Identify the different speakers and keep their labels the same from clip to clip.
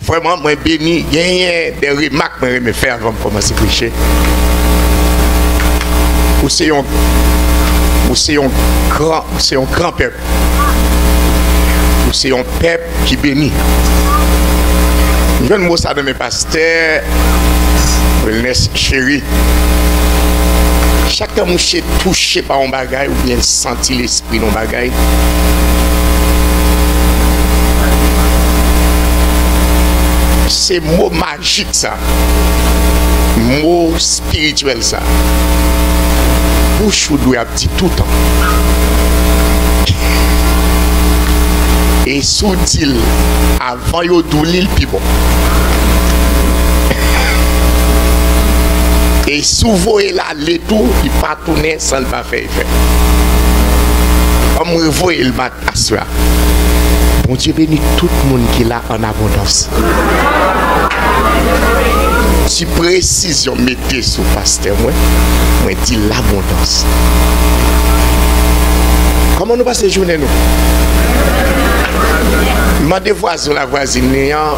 Speaker 1: Vraiment, moi béni. Il y a des remarques que je me faire avant de commencer à prêcher. Ou c'est un grand peuple. Ou c'est un peuple qui bénit. Je vais dire ça de mes pasteurs, Wellness chéri. Chaque temps que je suis touché par un bagage ou bien senti l'esprit d'un bagage, c'est mot magique ça, mot spirituel ça. Bouche ou doit dire tout le temps. Et sous-dit avant yo doulil puis bon. Et souvent il a les tout, il pas tourner sans le pas faire effet. Comme vous voyez le matin à soir. Bon Dieu bénit tout le monde qui l'a en abondance. Si précision mettez sous pasteur moi dit l'abondance. Comment nous passons les journées nous? Demandez voisin la voisine,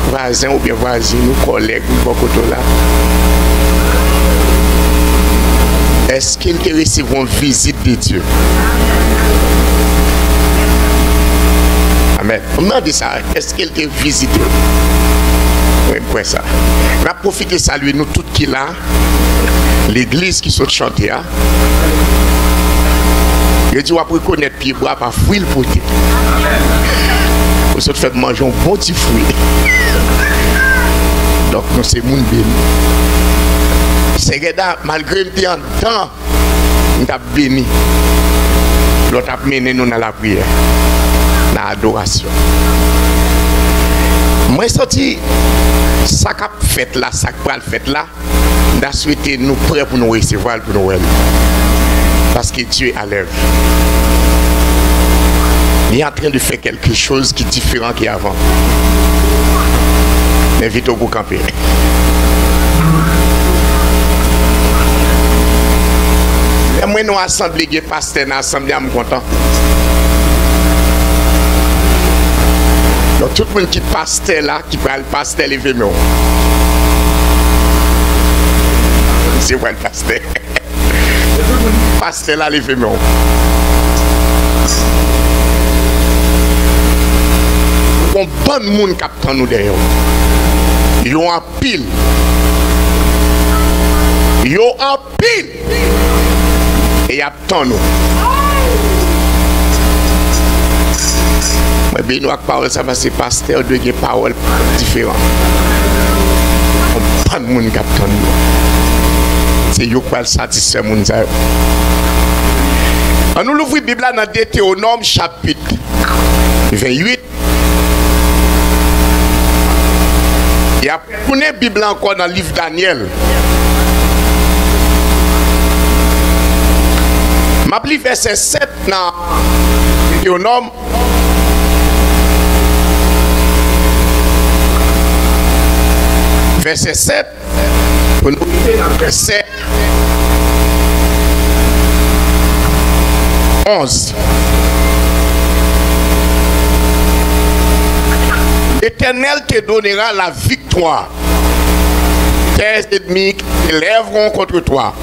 Speaker 1: voisin ou bien voisine, ou collègue, ou beaucoup là. Est-ce qu'ils te recevront visite de Dieu? Amen. Demandez ça. Est-ce qu'ils te visitent? Oui, quoi ça? On va profiter de saluer nous tous qui là. L'église qui sont chantée. Je dis, on va reconnaître pied bois par fruit le poté. Vous autres faites manger un bon petit fruit. Donc, nous, c'est moun béni. C'est que malgré le temps, nous avons béni. L'autre a mené nous dans la prière, dans l'adoration. Moi, je sorti, ça qu'a fait là, ça qu'a fait là, nous souhaité nous prêts pour nous recevoir, pour nous. Parce que Dieu est à l'œuvre. Il est en train de faire quelque chose qui est différent qu'avant. Invite au camper. Et moi, nous assemblés, les pasteurs, nous assemblés, je suis content. Donc, tout le monde qui est pasteur là, qui prend le pasteur, levé moi. C'est moi le pasteur. Pasteur là, levé moi. Un bon monde qui attend nous derrière. Ils ont un pile. Ils ont un pile. Et ils attendent nous. Mais bien, nous, avec parole, ça va se passer de des paroles différentes. Un bon monde qui attend nous. C'est eux qui satisfait les gens. Nous l'ouvrons la Bible dans Deutéronome chapitre 28. Il y a une Bible encore dans le livre Daniel. Je vais verset 7 dans Deutéronome. Verset 7. Pour nous verset 11. L'Éternel te donnera la victoire. Tes ennemis se lèveront contre toi.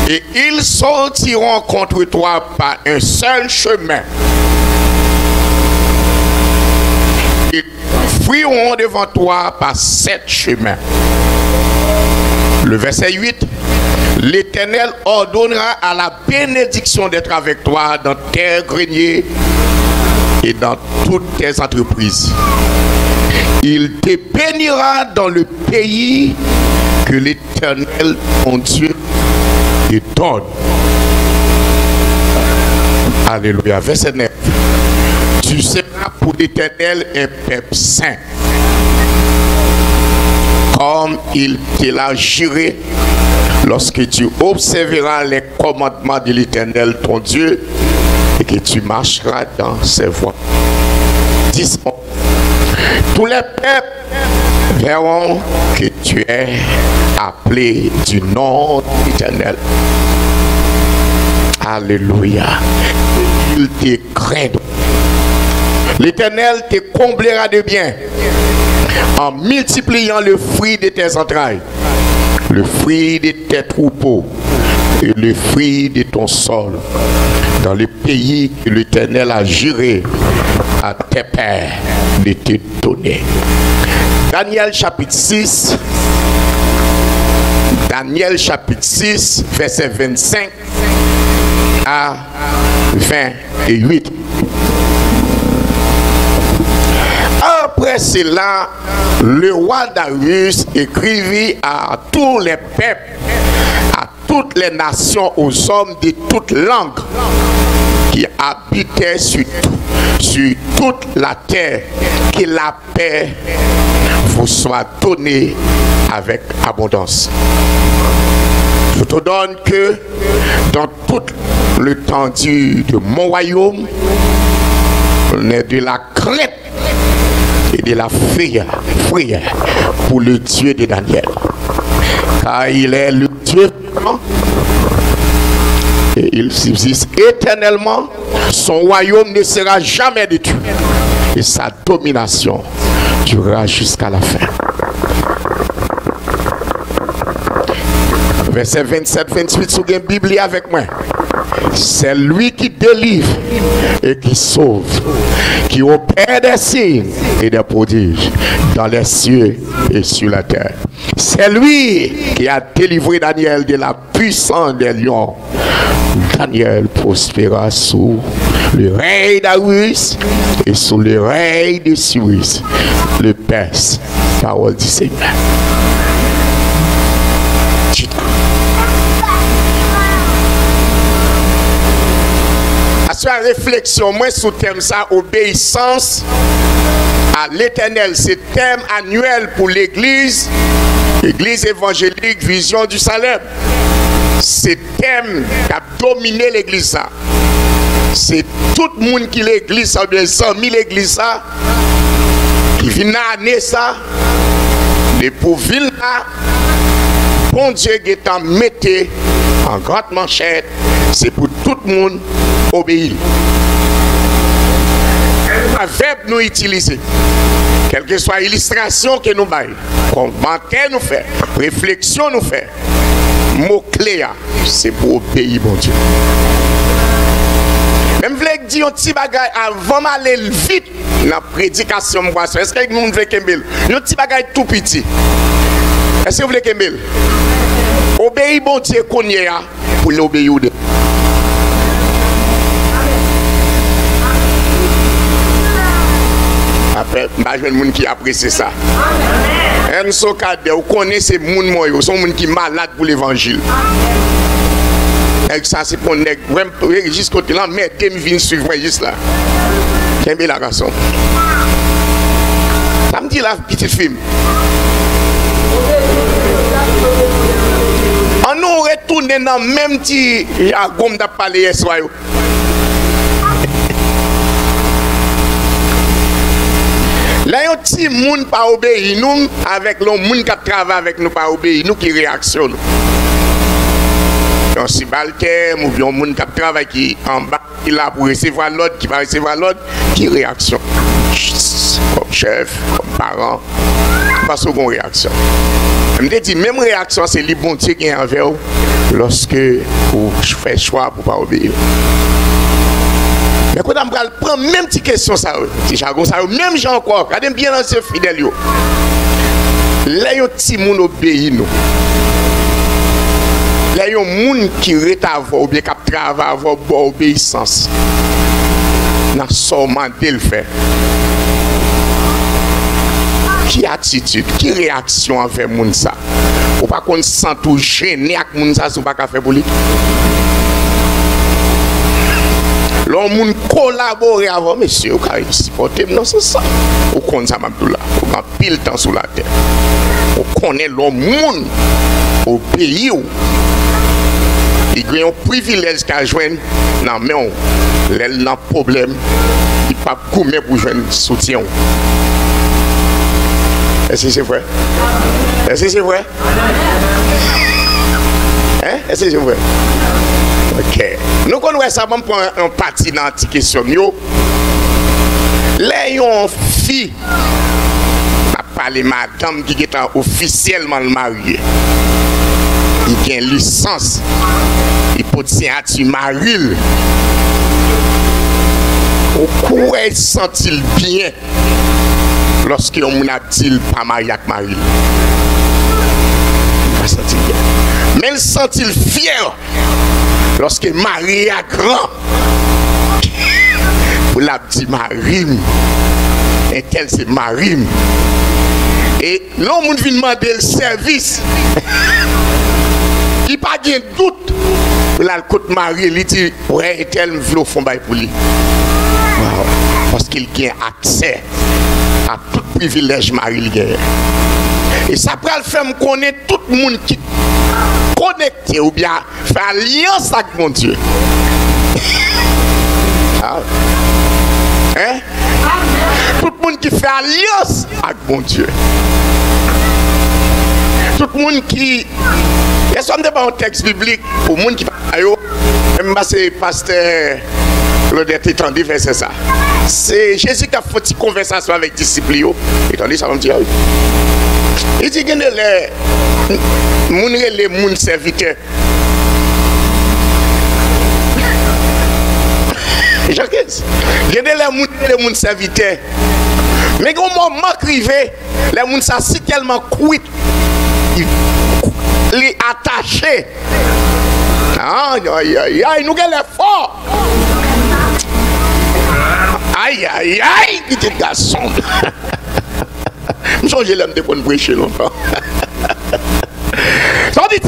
Speaker 1: Et ils sortiront contre toi par un seul chemin. Ils fuiront devant toi par 7 chemins. Le verset 8. L'Éternel ordonnera à la bénédiction d'être avec toi dans tes greniers et dans toutes tes entreprises. Il te bénira dans le pays que l'Éternel, ton Dieu, te donne. Alléluia. Verset 9. Tu seras pour l'Éternel un peuple saint, comme il te l'a juré, lorsque tu observeras les commandements de l'Éternel, ton Dieu, et que tu marcheras dans ses voies. 10. Tous les peuples verront que tu es appelé du nom de l'Éternel. Alléluia. Ils te craignent. L'Éternel te comblera de bien en multipliant le fruit de tes entrailles, le fruit de tes troupeaux et le fruit de ton sol, dans le pays que l'Éternel a juré à tes pères de te donner. Daniel chapitre 6, Daniel chapitre 6, verset 25 à 28. Après cela, le roi Darius écrivit à tous les peuples, à toutes les nations, aux hommes de toutes langues qui habitaient sur toute la terre, que la paix vous soit donnée avec abondance. Je te donne que dans toute l'étendue de mon royaume, on est de la crainte et de la frayeur pour le Dieu de Daniel. Car il est le Dieu et il subsiste éternellement. Son royaume ne sera jamais détruit et sa domination durera jusqu'à la fin. Verset 27-28 sur la Bible avec moi. C'est lui qui délivre et qui sauve, qui opère des signes et des prodiges dans les cieux et sur la terre. C'est lui qui a délivré Daniel de la puissance des lions. Daniel prospéra sous le règne d'Arius et sous le règne de Cyrus, le Perse. Parole du Seigneur. À réflexion, moi, sous thème ça, obéissance à l'Éternel, c'est thème annuel pour l'Église, l'Église évangélique, vision du Salem. C'est thème qui a dominé l'Église. C'est tout le monde qui l'Église, ça bien 100 000 l'Église, qui vient année ça, et pour venir là, bon Dieu qui est en metté en grande manchette, c'est pour tout le monde obéir. Un verbe nous utiliser, quelle que soit l'illustration que nous baillons, commentaire nous fait, réflexion nous fait, mot clé, c'est pour obéir, bon Dieu. Même si je dis un petit bagage avant d'aller vite dans la prédication, est-ce que nous voulons Kembel? Un petit bagage tout petit. Est-ce que vous voulez Kembel? Obéir, bon Dieu, qu'on y a pour l'obéir. Après, je vais vous qui apprécie ça. Un socade, vous connaissez les gens qui sont malades pour l'évangile. Et ça, c'est pour nous, juste côté là, mais tu viens suivre juste là. J'aime bien la garçon. Ça me dit la petite film. On nous retourne dans le même petit gomme de parler hier soir. Là, il y a un petit monde pas obéir nous, avec le monde qui travaille avec nous pas obéir nous, qui réactionne. Un subalterne ou bien un monde qui travaille qui en bas, qui est là pour recevoir l'autre, qui va recevoir l'autre, qui réaction. Comme chef, comme parent, pas seconde réaction. Je me dis, même réaction, c'est le bon Dieu qui est envers vous lorsque vous faites choix pour ne pas obéir. Mais quand on prend même petite question, ça, petit jargon, ça, même gens encore, regardez bien dans ce fidèle. Là, il y a un petit monde obéit nous. Là, il y a un monde qui retave ou bien qui travaille avec bonne obéissance. Dans son mandat le fait. Qui attitude, qui réaction envers le monde ça? Ou pas qu'on se sent tout gêné avec le monde ça, ou pas qu'à faire pour lui? L'homme collabore avant, monsieur, car il supporte, non, c'est ça. Ou qu'on ça, Mabdoula, ou qu'on pile temps sous la terre. Ou qu'on est l'homme au pays où il y a un privilège qu'à joindre, non, mais il y a un problème, il n'y a pas de pour joindre soutien. Est-ce que c'est vrai? Est-ce que c'est vrai? Hein? Est-ce que c'est vrai? Ok. Nous connaissons ça, on prend un parti dans la question. les filles a parlé madame qui est officiellement mariée. Il a une licence. Il peut signer maril. Au coup, elle sent-il bien lorsque on a dit pas marié avec maril. Il va sentir bien. Mais elle sent-il fier lorsque Marie a grand. Pour la dit Marie. Et tel c'est Marie. Et l'homme vient demander le service. Il n'y a pas de doute. Là, le côté Marie, il dit, ouais, tel me veut fond pour lui. Wow. Parce qu'il a accès à tout privilège Marie. Et ça peut le faire me connaître tout le monde qui connecté ou bien fait alliance avec mon Dieu. Ah. Hein? Tout le monde qui fait alliance avec mon Dieu. Tout le monde qui... Il y a un texte biblique pour le monde qui fait... Même c'est pasteur Claudette Étendu, c'est ça. C'est Jésus qui a fait une conversation avec les disciples. Étendu, ça va me dire... Il dit que les gens serviteurs. Jacques, il y a les gens serviteurs. Mais quand on m'a crivé, les gens sont tellement cuits, les attachés. Aïe, aïe, aïe, aïe, nous sommes forts. Aïe, aïe, aïe, petit garçon. Je change l'homme de bonne prêcher longtemps. Ça dit,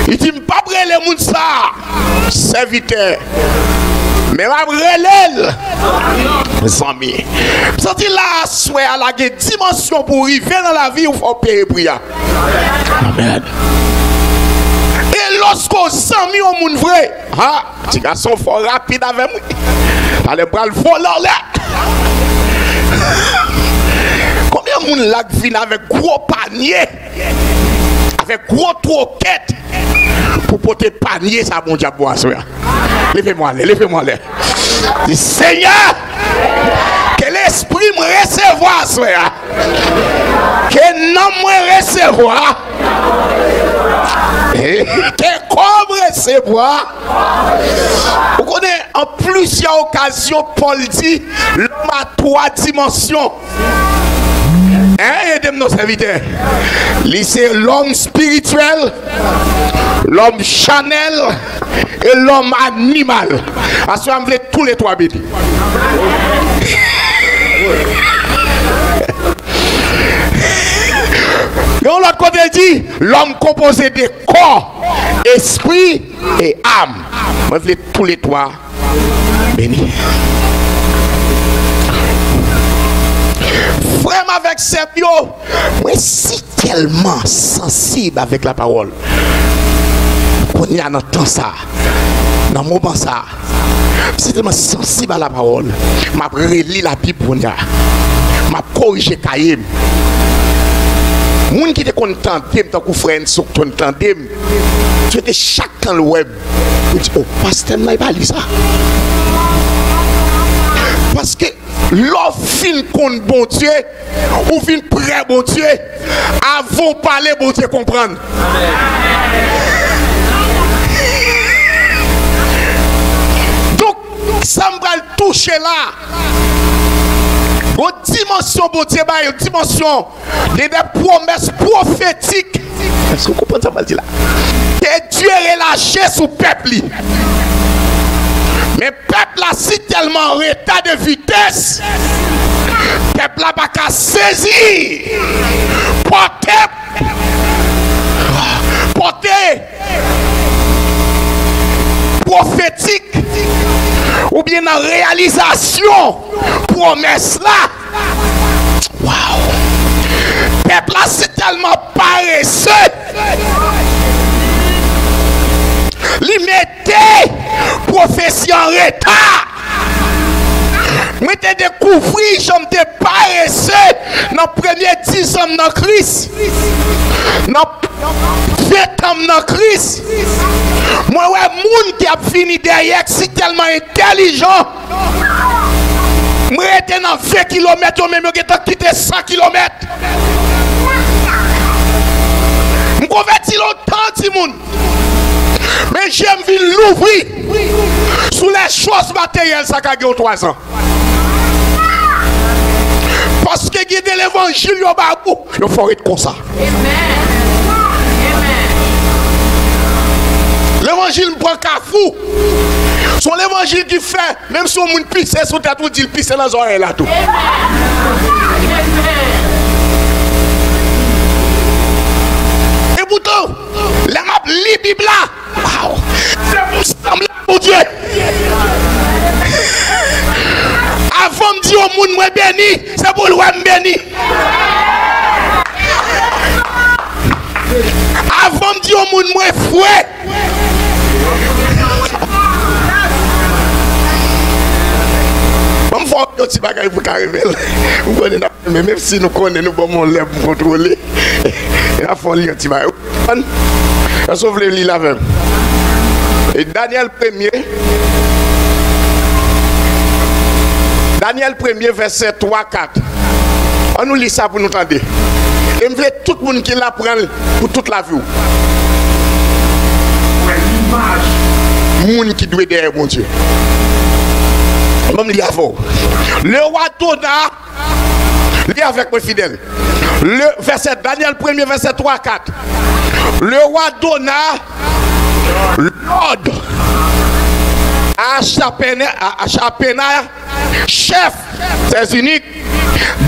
Speaker 1: il dit, pas brûler les gens ça, serviteur. Mais ma brûler mes amis. Ça dit là, soit à la dimension pour arriver dans la vie, il faut payer pour ça. Amen. Et lorsqu'on s'en mis au monde vrai, ah, petit garçon fort rapide avec moi. Allez, bras le volant là. Combien de monde là vient avec gros panier, avec gros troquette pour porter panier, ça bon diable à soi. Levez-moi là, levez-moi là. Dis Seigneur, que l'esprit me recevoir soi. Que non me recevoir. Que comme recevoir. Vous connaissez en plusieurs occasions, Paul dit l'homme a 3 dimensions. Hein, aidez nos serviteurs. C'est l'homme spirituel, l'homme charnel et l'homme animal. Assemblez tous les 3 bits. Et on l'autre côté dit l'homme composé de corps, esprit et âme. Moi, je voulais tous les 3 bénis. Vraiment avec Sebio, moi si tellement sensible avec la parole. On y a dans temps ça, dans le moment ça, c'est tellement sensible à la parole. M'a relis la Bible pour m'a corrigé cahier. Moun qui te content, tant que frère sur ton tandem, tu étais chacun le web. Tu dis oh pasteur n'a pas lu ça. Parce que l'offre fin contre bon Dieu ou fin près bon Dieu avant parler bon Dieu comprendre. Donc ça me va le toucher là. Une dimension bon Dieu, une dimension des promesses prophétiques. Est-ce que vous comprenez ça mal dit là? Que Dieu est relâché sur le peuple. Mais le peuple là si tellement en état de vitesse, le peuple là pas qu'à saisir, porter prophétique ou bien en réalisation promesse là. Waouh! Le peuple là c'est tellement paresseux. Li mettez prophétie en retard. Mettez découvrir j'aime te paresseux dans premier 10 ans dans Christ. Dans 20 ans dans Christ. Moi ouais moun qui a fini derrière si tellement intelligent. Moi, j'étais dans 20 km, même j'ai quitté 100 km. Je convertis longtemps, Timoun. Mais j'aime venir l'ouvrir sous les choses matérielles, ça a gagné 3 ans. Parce que guider l'évangile, il faut être comme ça. L'évangile me prend qu'à fou. C'est l'évangile qui fait, même si on monde pisse sur tête, on dit le pisse dans les oreilles là tout. Et pourtant, la map lit Bible là. Waouh! C'est pour ça, mon Dieu. Avant de dire au monde, moi béni, c'est pour le roi béni. Avant de dire au monde, moi fouet. Je vais un petit bagage pour arriver. Même si nous connaissons, nous pouvons les contrôler. Il a fallu un petit bagage. On sauve le lit là-même. Et Daniel 1er, verset 3-4. On nous lit ça pour nous entendre. Et je veux tout le monde qui l'apprend pour toute la vie. Le monde qui doit derrière mon Dieu. Le roi Dona, lis avec moi fidèle. Le verset Daniel 1er, verset 3-4. Le roi Dona, l'ordre à Chapena, chef des uniques,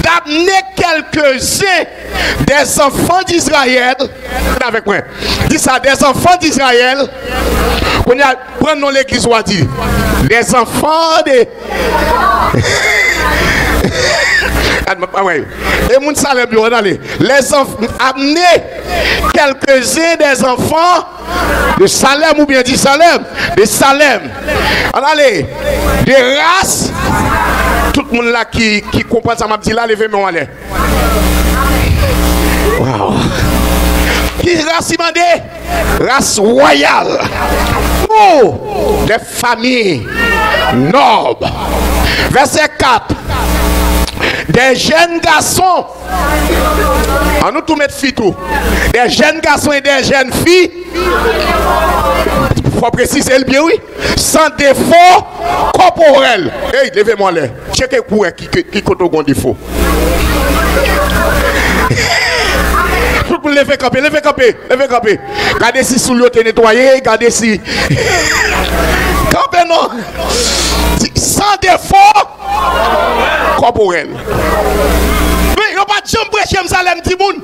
Speaker 1: d'amener quelques-uns des enfants d'Israël. Avec moi. Dis ça, des enfants d'Israël. Prenons l'église, on dit. Des enfants de. Et mon Salem, les enfants, amener quelques-uns des enfants de Salem ou bien du Salem, de Salem. Allez, des races, tout le monde là qui comprend ça m'a dit là, levez-moi allez. Wow. Qui race il m'a dit? Race royale. Oh, des familles nobles. Verset 4. Des jeunes garçons. On nous tout mettre filles tout. Des jeunes garçons et des jeunes filles. Il faut préciser le bien, oui. Sans défaut corporel. Hey, levez-moi là. Checkez pour qui compte au défaut. Tout le monde levez camper, levez camper, levez camper. Regardez si sous l'eau est nettoyé, regardez si. Campez non. Sans défaut corporel. Mais il n'y a pas de jambe prêcher Salem Timoun.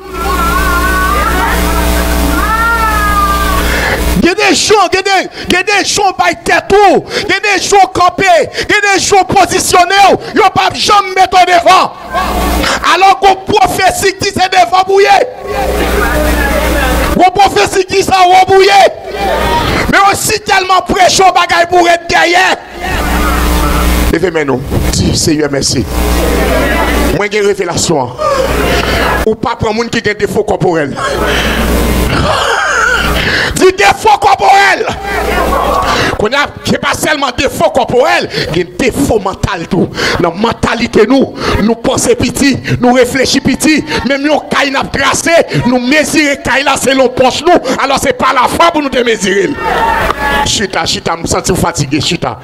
Speaker 1: Il y a des gens, il y a des gens by tête, il y a des gens campés, il y a des gens positionnés, il n'y a pas de jambe mettre devant. Alors qu'on prophétie qui c'est devant bouillé. On prophétie qui ça rebouillé. Mais aussi tellement prêchant bagaille pour être derrière. Levez-moi nous. Dis Seigneur merci. Moi j'ai une révélation. Ou pas pour monde qui a des défauts corporels. Dis défaut corporel. Qu'on a qui pas seulement défaut corporel, il y a des défauts mental tout. Dans la mentalité nous pensons petit, nous réfléchissons petit, même nous caille n'a tracé, nous mesurer caille là selon poche nous, alors c'est pas la foi pour nous te mesurer. Chita, me sentir fatigué, chita.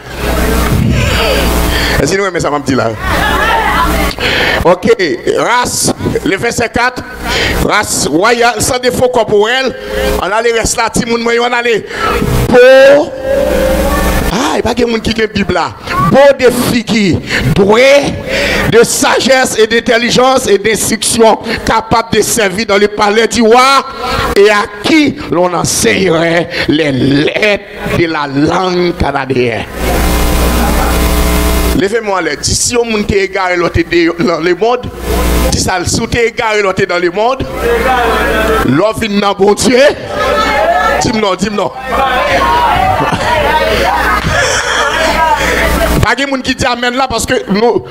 Speaker 1: Est-ce que nous aimons ça m'a dit là? Ok, race, le verset 4, race royale, sans défaut corporel, on allait rester là, on allait beau, il n'y a pas de monde qui a une Bible là, beau de figure, doué de sagesse et d'intelligence et d'instruction, capable de servir dans le palais du roi et à qui l'on enseignerait les lettres de la langue canadienne. Levez-moi là, si on monte égaré dans le monde, dis ça, si on est égaré dans le monde, l'offre vient dans bon Dieu. Dis-moi non. Pas de monde qui dit amen là parce que nous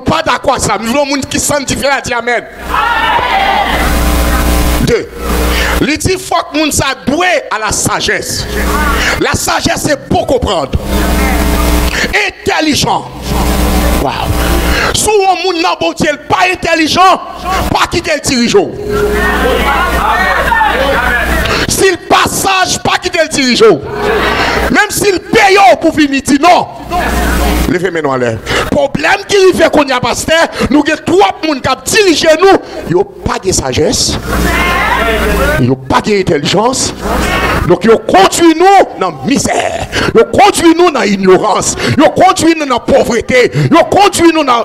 Speaker 1: pas d'accord avec ça. Nous voulons monde qui sanctifie la dit amen. 2. Il dit faut que monde ça doué à la sagesse. La sagesse c'est pour comprendre. Intelligent. Wow. Si un monde n'a pas intelligent, pas quitter le dirigeant. S'il passage, pas quitter le dirigeant. Même s'il paye pour venir dire non. Levez mes noix l'air. Problème qui fait qu'on y a pasteur, nous avons trois personnes qui dirigent nous. Ils n'ont pas de sagesse. Ils n'ont pas d'intelligence. Donc ils conduisent nous dans la misère. Ils conduisent nous dans l'ignorance. Ils conduisent nous dans la pauvreté. Ils conduisent nous dans...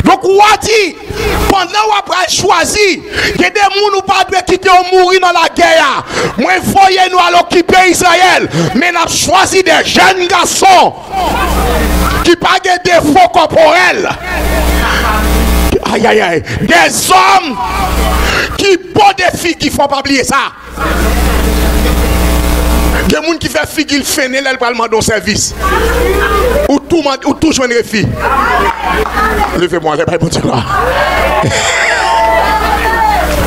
Speaker 1: Donc, on a dit, pendant qu'on a choisi, que des gens ne pas quitter ou mourir dans la guerre. Moi, voyez nous à l'occuper Israël. Mais on a choisi des jeunes garçons qui n'ont pas de défauts corporels. Aïe, aïe, aïe. Des hommes qui ont des filles qui ne font pas oublier ça. Il y a des gens qui font figure fainéant le dans service. Ou tout joindre les filles. Levez-moi, les pas pour dire là.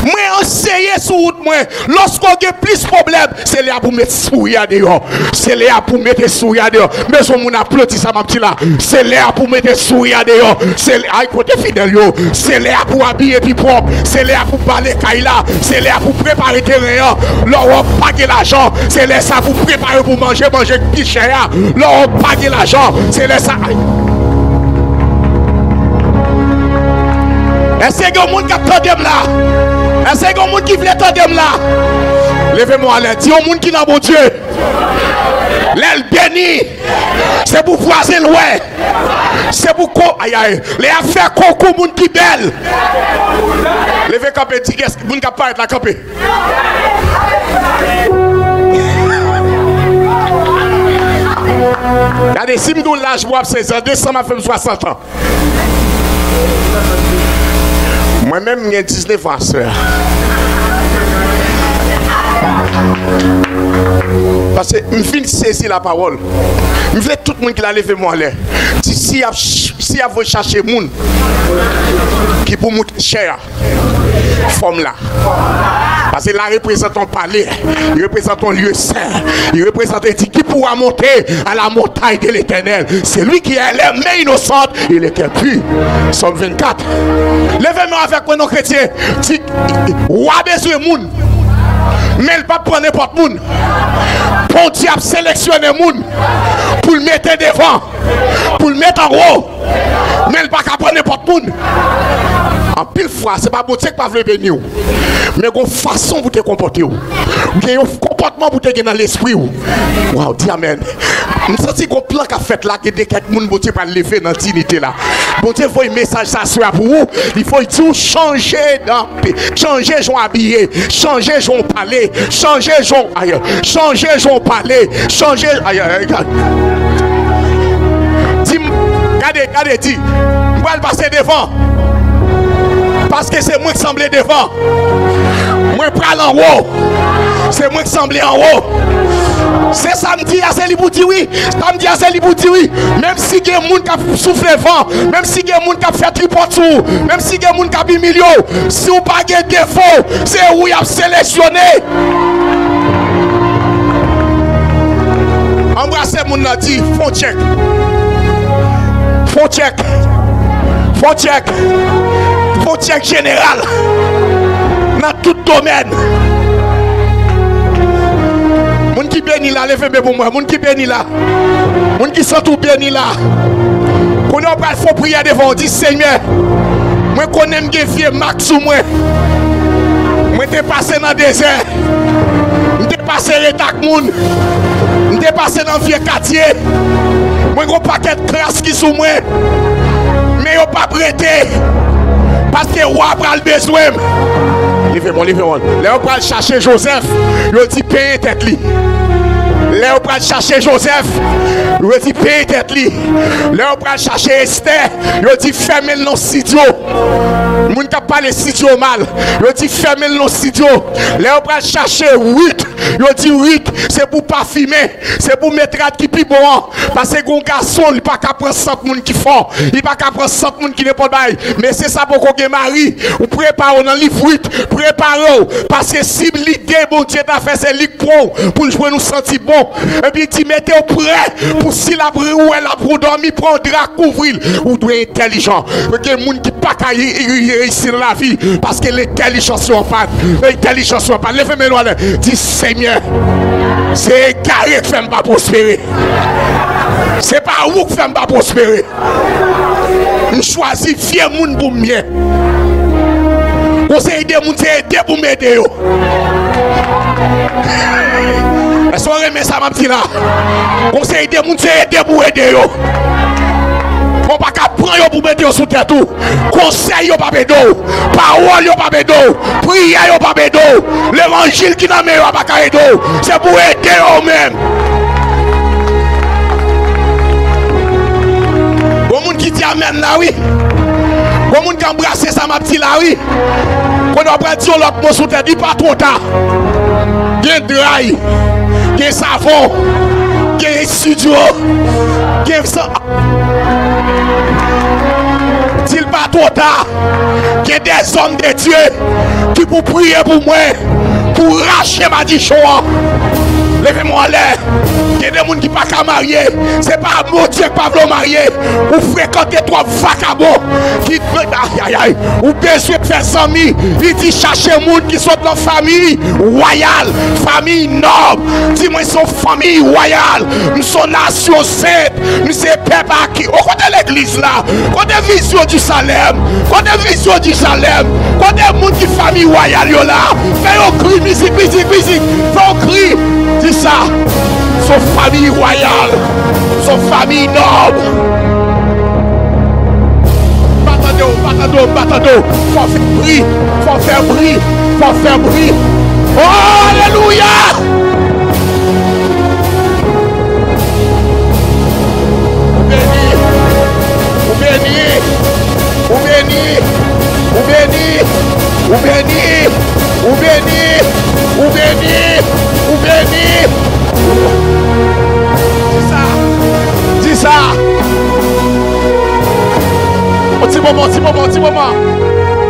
Speaker 1: Moi, enseignez sur route, moi. Lorsqu'on a plus de problèmes, c'est là pour mettre sourire dehors. C'est là pour mettre sourire dehors. Mais si on applaudit ça, ma petite là. C'est là pour mettre sourire dehors. C'est là pour te fidèle. C'est là pour habiller puis propre. C'est là pour parler Kaila. C'est là pour préparer terrain. Là, on pague l'argent. C'est là ça pour préparer pour manger plus cher. Là, on pague l'argent. C'est là ça. Est-ce qu'il y a un monde qui attend là? Est-ce qu'il y a un monde qui veut attendre là? Levez-moi l'air. Dis au monde qui n'a bon Dieu. L'aile béni. C'est pour voisin loin. C'est pour aïe aïe. Les affaires concours monde qui belle. Levez campé. Dis qu'est-ce que monde qui apparaît la campé. Regardez, si je me l'âge, moi, 16 ans, 200 m'a fait 60 ans. Moi-même, j'ai 19 ans, frère. Parce que je viens de saisir la parole. Je veux tout le monde qui l'a levé moi là. Si il y a chercher des gens qui pour monter cher, forme là. Parce que là représente un palais, il représente un lieu saint, il représente un qui pourra monter à la montagne de l'Éternel. C'est lui qui est la main innocente, il était pur. Somme 24. Levez-moi avec moi, nos chrétiens. Roi besoin de monde. Mais il ne pas prendre n'importe qui. Bon Dieu a sélectionné les gens pour le mettre devant, pour le mettre en haut. Mais il ne pas prendre n'importe qui. En pile fois, ce n'est pas bon Dieu qui ne veut pas bénir. Mais il y a une façon pour te comporter. Il y a un comportement pour te gagner dans l'esprit. Wow, dis amen. Je sens qu'il y a un plan qui a fait là, que quelqu'un qui va lever dans la dignité là. Bon Dieu, il faut un message ça soit pour vous. Il faut tout changer changer son habillé, changer son palais, changer son ailleurs, changer son palais, changer ailleurs. Dis, regardez, dis, je vais passer devant. Parce que c'est moi qui semblais devant. Moi je parle en haut. C'est moi qui semblais en haut. C'est samedi à ce pour dire oui. Samedi à ce pour dire oui. Même si il y a des gens qui soufflent vent, même si il y a des gens qui fait tripote, même si il y a des gens qui ont milieu, si vous n'avez pas de défaut, c'est où il a sélectionné. Embrassez les gens qui dit, faut check. Faut check. Faut check. Faut check général. Dans tout domaine. Moun qui béni là, levez-moi pour moi. Moun qui béni là. Moun qui sent tout béni là. Quand on va faire prier devant, on dit Seigneur, moi connais mes vieux max ou moi. Moi t'ai passé dans le désert. M'te passé rétac moun. M'te passé dans le vieux quartier. Moi gros paquet de classe qui sous moi. Mais yo pas prêté. Parce que roi pral besoin. Levez-moi. Là on va chercher Joseph. Il dit paye tête li. Là on va chercher Joseph. Il dit paye tête li. Là on va chercher Esther. Il dit fermez le studio. Moun qui parle studio mal. Il dit fermez le studio. Là on va chercher Ruth. Il dit Ruth, c'est pour pas fumer, c'est pour mettre qui plus bon. Parce que un garçon, il pas qu'à prendre 100 personnes qui font, il pas qu'à prendre 100 personnes qui n'est pas bail. Mais c'est ça pour qu'on ait mari, ou préparez dans le livre Ruth, préparez. Parce que si l'idée bon Dieu t'a fait c'est l'idée pour jouer nous sentir bon, Et puis, tu mettez prêt pour si la brûle ou elle a pour dormir, prendre drap, couvrir. Ou doit être intelligent. Il y a des gens qui ne peuvent pas réussir la vie parce que l'intelligence n'est pas. L'intelligence n'est pas. Levez-moi là. Dis Seigneur, c'est carré que fait pas prospérer. C'est pas où que fait pas prospérer. Je choisis vieux monde pour mieux. Conseil des gens, c'est aider pour m'aider. Est-ce qu'on remet ça, ma petite là? Conseil des gens, c'est aider pour aider. On pas qu'à prendre pour mettre sous tête tout. Conseil yo pas bédo, parole yo pas bédo, prière yo pas bédo, l'évangile qui n'a meilleur pas qu'à aider. C'est pour aider eux même. Bon monde qui dit amen là oui. Bon monde qui embrasse ça ma petite là oui. Quand on prend sur l'autre mot sous tête, il pas trop tard. Gen dry, gen savon, gen studio, gen ça. S'il pas trop tard, il y a des hommes de Dieu qui pour prier pour moi, pour racher ma dichon. Levez-moi là. Il y a des gens qui ne sont pas mariés. Ce n'est pas mon Dieu qui ne pas marier. Ou fréquenter trois vagabonds qui ou besoin de faire amis. Il dit chercher des gens qui sont dans la famille royale, famille noble. Dis-moi, ils sont famille royale. Nous sommes nation sainte. Nous sommes peuple qui. Au côté de l'église là, côté vision du Salem, côté vision du Salem, côté des gens qui sont famille royale là. Fais un cri, musique. Fais un cri. Dis ça. Son famille royale, son famille noble. Batado, faut faire bruit. Oh, alléluia. Dis ça. Petit moment.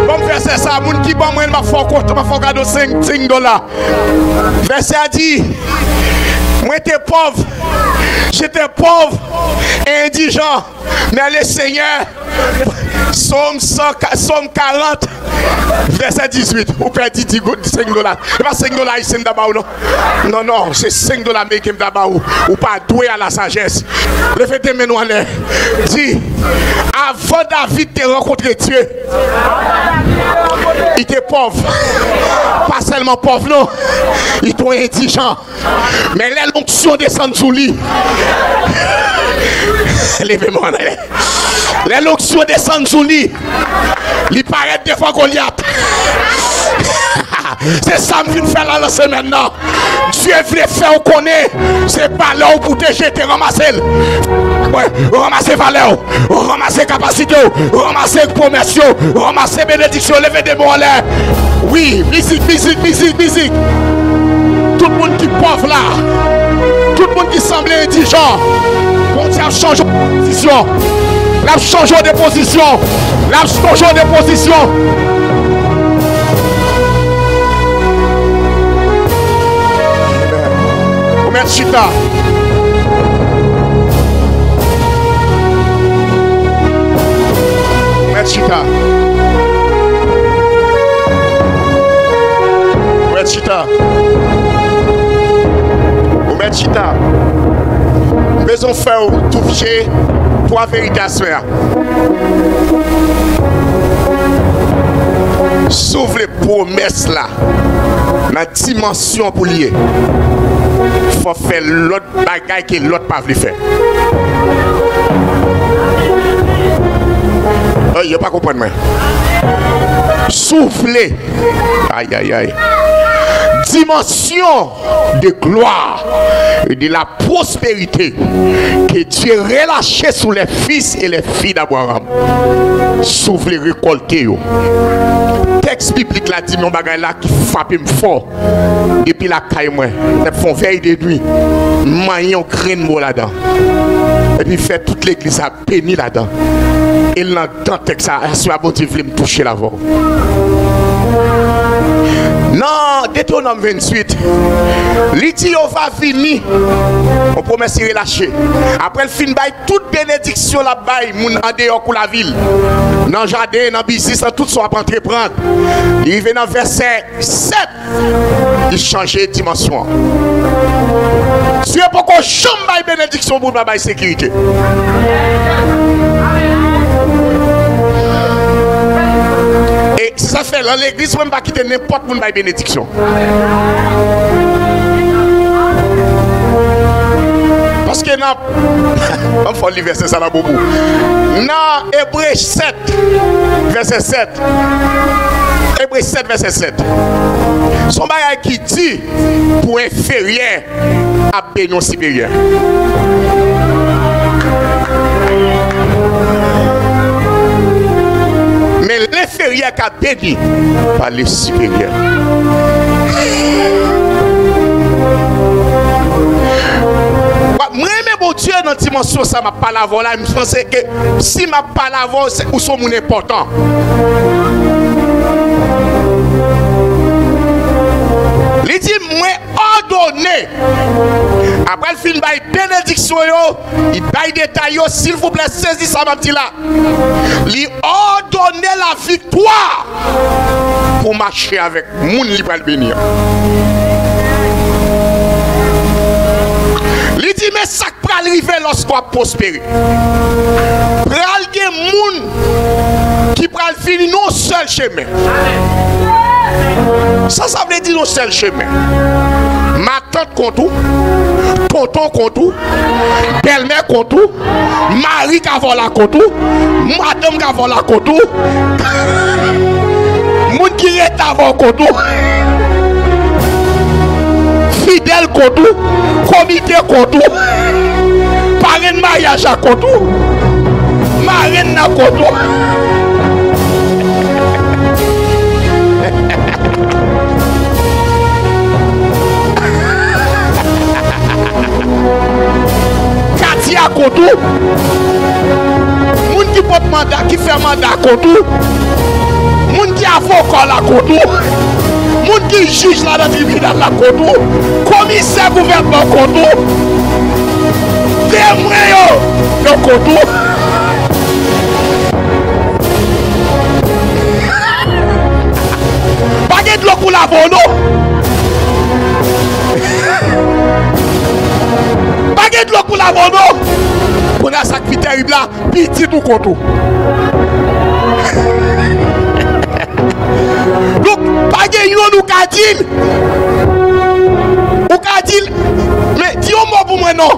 Speaker 1: Bon, verset ça, moun qui bon moi m'a fait compte, m'a fait cadeau $5. Verset a dit, moi j'étais pauvre et indigent, mais le Seigneur, Somme 40, verset 18, vous perdez $5. C'est pas $5 ici d'abord, non? Non, c'est $5 américains d'abord, ou pas doué à la sagesse. Le fait de maintenant, dit, avant David de rencontrer Dieu, il était pauvre. Pas seulement pauvre, non. Il était indigent. Mais l'onction descend sous lui. Levez-moi. L'onction descend sous lui. Il paraît des fois Goliath. C'est ça que je viens faire la semaine maintenant. Dieu veut faire connaître. C'est pas là pour te jeter, ramasser. Ramasser valeur, ramasser capacité, ramasser promesse, ramasser bénédiction, lever des mots là. Oui, musique. Tout le monde qui est pauvre là, tout le monde qui semble indigent, bon Dieu a changé de position. La changé de position. Omet chita. Maison faire toucher trois vérités à se faire. Sauf les promesses là, la dimension pour lier. Il faut faire l'autre bagaille que l'autre pas voulu faire. Il ne pas comprendre moi. Souffler. Aïe. Dimension de gloire et de la prospérité que Dieu relâché sur les fils et les filles d'Abraham. Souffler, récolter. Texte biblique là dit mon bagage là qui frappe fort. Et puis la caille moi. Ils font veille de nuit. Maillon crâne moi là-dedans. Et puis fait toute l'église à béni là-dedans. Et dans le texte ça, soit bon Dieu voulait me toucher là-bas. Dans Deutéronome 28, il dit on va venir, on promet de relâcher. Après le fin bail, toute bénédiction la bail, moun en dehors pour la ville. Dans le jardin, dans le business, tout ça va entreprendre. Il arrive dans verset 7, il change de dimension. Si vous avez pas chambre de bénédiction pour la sécurité. Et si ça fait dans l'église, même pas quitter n'importe où de bénédiction. Parce que non, on faut lire verset ça là beaucoup. Dans Hébreux 7, verset 7. Hébreux 7, verset 7. Son bagage qui dit pour inférieur à bénon supérieur. Mais l'inférieur qu'a béni par le supérieur. Moi, mon Dieu, dans la dimension, ça m'a pas l'avant là. Je pensais que si m'a pas l'avant, c'est où sont mon important. Il dit, moi, ordonné. Après le film, il bénédiction, il baille détail, s'il vous plaît, saisissez ça, m'a dit là. Il ordonné la victoire pour marcher avec moun li va le bénir. Il dit, mais ça peut arriver lorsqu'on va prospérer. Pral gen moun qui pral finir non seul chemin. Ça veut dire non seul chemin. Ma tante compte tout, tonton compte tout, belle-mère compte tout, mari qui a volé compte tout, madame qui a volé compte tout, moun qui est avant compte tout. Fidèle compte tout, comité compte tout, parrain de mariage à compte tout, marraine à compte tout. Katia compte tout, moun qui porte mandat, qui fait mandat compte tout, moun qui avocat la compte tout. Moun qui juge la tribunal la koto, commissaire gouvernement koto, témoin yo koto. Pas de l'eau pour la vono. Pas de l'eau pour la vono. Pour la sac terrible là, petit tout koto. Donc, pas de yon ou ka dit. Ou ka dit, mais dis un mot pour moi non.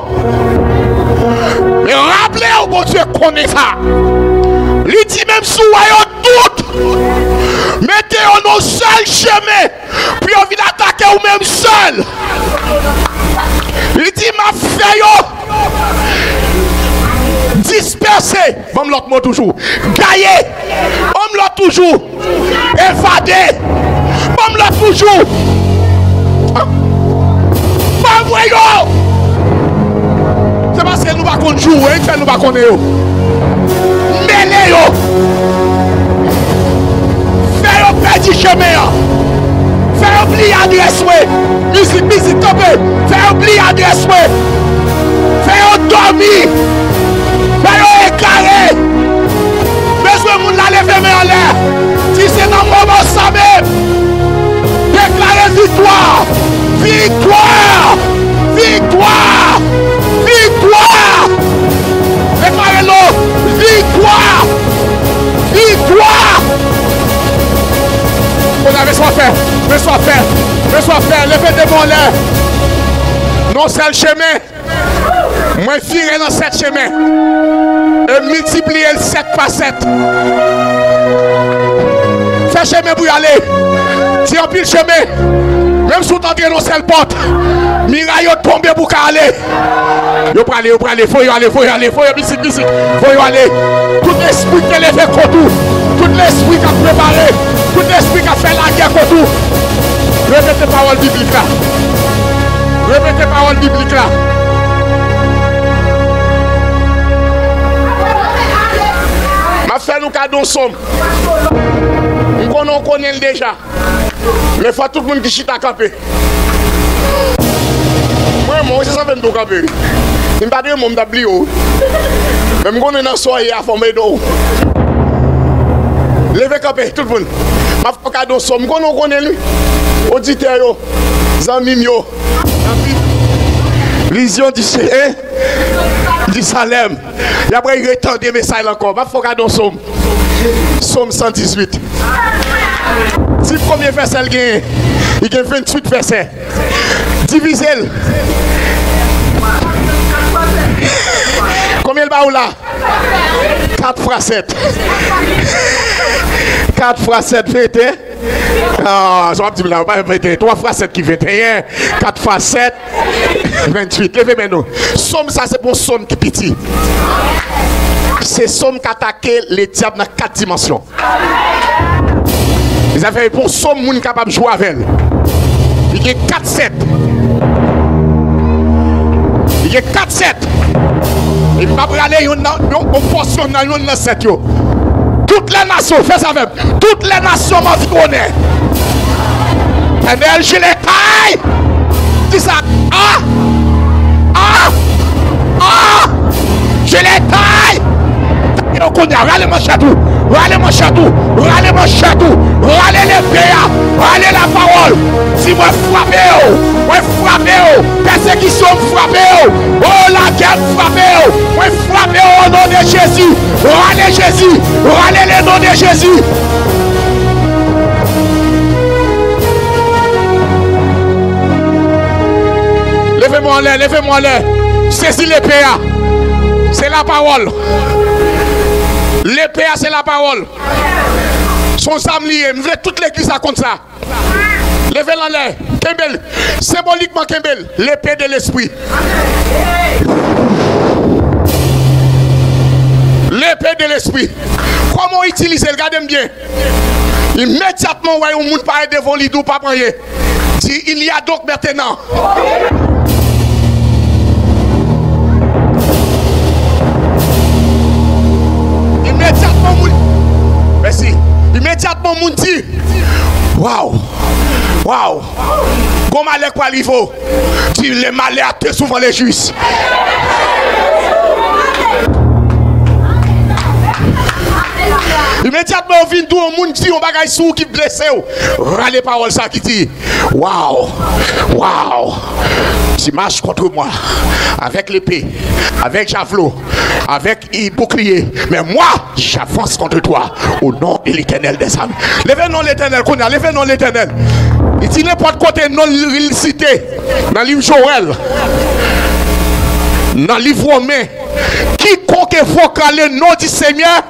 Speaker 1: Mais rappelez-vous, bon Dieu connaît ça. Il dit même si vous avez doute, mettez-vous dans seul chemin, puis on vient attaquer vous-même seul. Il dit ma fille, disperser, bon l'autre mot toujours, gailler, on l'autre toujours, évader, bon l'autre toujours, pas voyons, c'est parce que nous va qu'on joue, et nous va qu'on est, mêlez yo, fais perdre du chemin, fais oublier adresse, musique topé, fais oublier adresse, fais dormir. Fais éclairer. Besoin de la lever en l'air. Si c'est dans le moment ça même. Déclarer victoire. Victoire. Victoire. Victoire. Déclarez-le. Victoire. Victoire. On avait soit fait. Mais soit fait. Mais soit fait. Levez des bons l'air. Non, c'est le chemin. Moi, filer dans cette chemin et multiplier le 7 par 7. Fais chemin pour y aller. Si on pile chemin, même si vous entrez dans cette porte, miraille tombe pour y aller. Vous prenez, faut y aller, faut y aller, faut y aller, faut y aller. Tout l'esprit qui est levé contre tout, tout l'esprit qui a préparé, tout l'esprit qui a fait la guerre contre tout. Répétez parole biblique là. Répétez parole biblique là. Ma fait nous cadeau somme. On connaît déjà. Mais il faut tout le monde qui chite à camper. Moi, c'est ça que je vais camper. Je ne vais pas dire que je vais oublier. Mais je vais dans soirée à former d'eau. Levez camper, tout le monde. Je vais faire cadeau somme. Je connais lui. Auditeur, amis, vision du Salem. Et après, il retend des messages encore. Je vais faire cadeau somme. Somme 118. Si le premier verset il y a 28 versets. Divisez. Combien de barres là? 4 fois 7. 4 fois 7, 21. Ah, je vais dire, pas 21. 3 fois 7 qui 21. 4 fois 7, 28. Levez maintenant. Somme, ça c'est pour somme qui petit. C'est somme qui attaque les diables dans 4 dimensions. Ils avaient pour somme, moun capable de jouer avec elle. Il y a 4-7. Il y a 4-7. Il va aller en portion dans une 7. Toutes les nations, fais ça même. Toutes les nations m'environnent. Et je les taille. Dis ça. Ah! Ah! Ah! Je les taille. Râlez mon château, râlez mon château, râlez mon château, râlez les péas, râlez la parole. Si moi frappez, persécution frappez, oh la guerre frappez, moi frappez au nom de Jésus, râlez le nom de Jésus. Levez-moi en l'air, saisis les péas, c'est la parole. L'épée, c'est la parole. Son âme liée. Nous voulons toute l'église à comme ça. Levez en l'air. Kembel. Symboliquement, Kembel. L'épée de l'esprit. L'épée de l'esprit. Comment utiliser? Regardez bien. Immédiatement, voyez au monde parler devant l'idou, pas prendre. Dit, il y a donc maintenant. Merci. Immédiatement, mon dit, waouh, waouh, comment malheur quoi il faut? Tu les malheurs très souvent les justes. Immédiatement, on vient tout le monde dit, on va gagner sous qui blessé. Râlez parole ça qui dit, waouh, waouh. Tu marches contre moi avec l'épée, avec javelot, avec bouclier. Mais moi, j'avance contre toi au nom de l'Éternel des âmes. Levez non l'Éternel, levez non l'Éternel. Il dit n'importe côté non cité dans le livre Joël, dans le livre Romain. Quiconque évoque le nom du Seigneur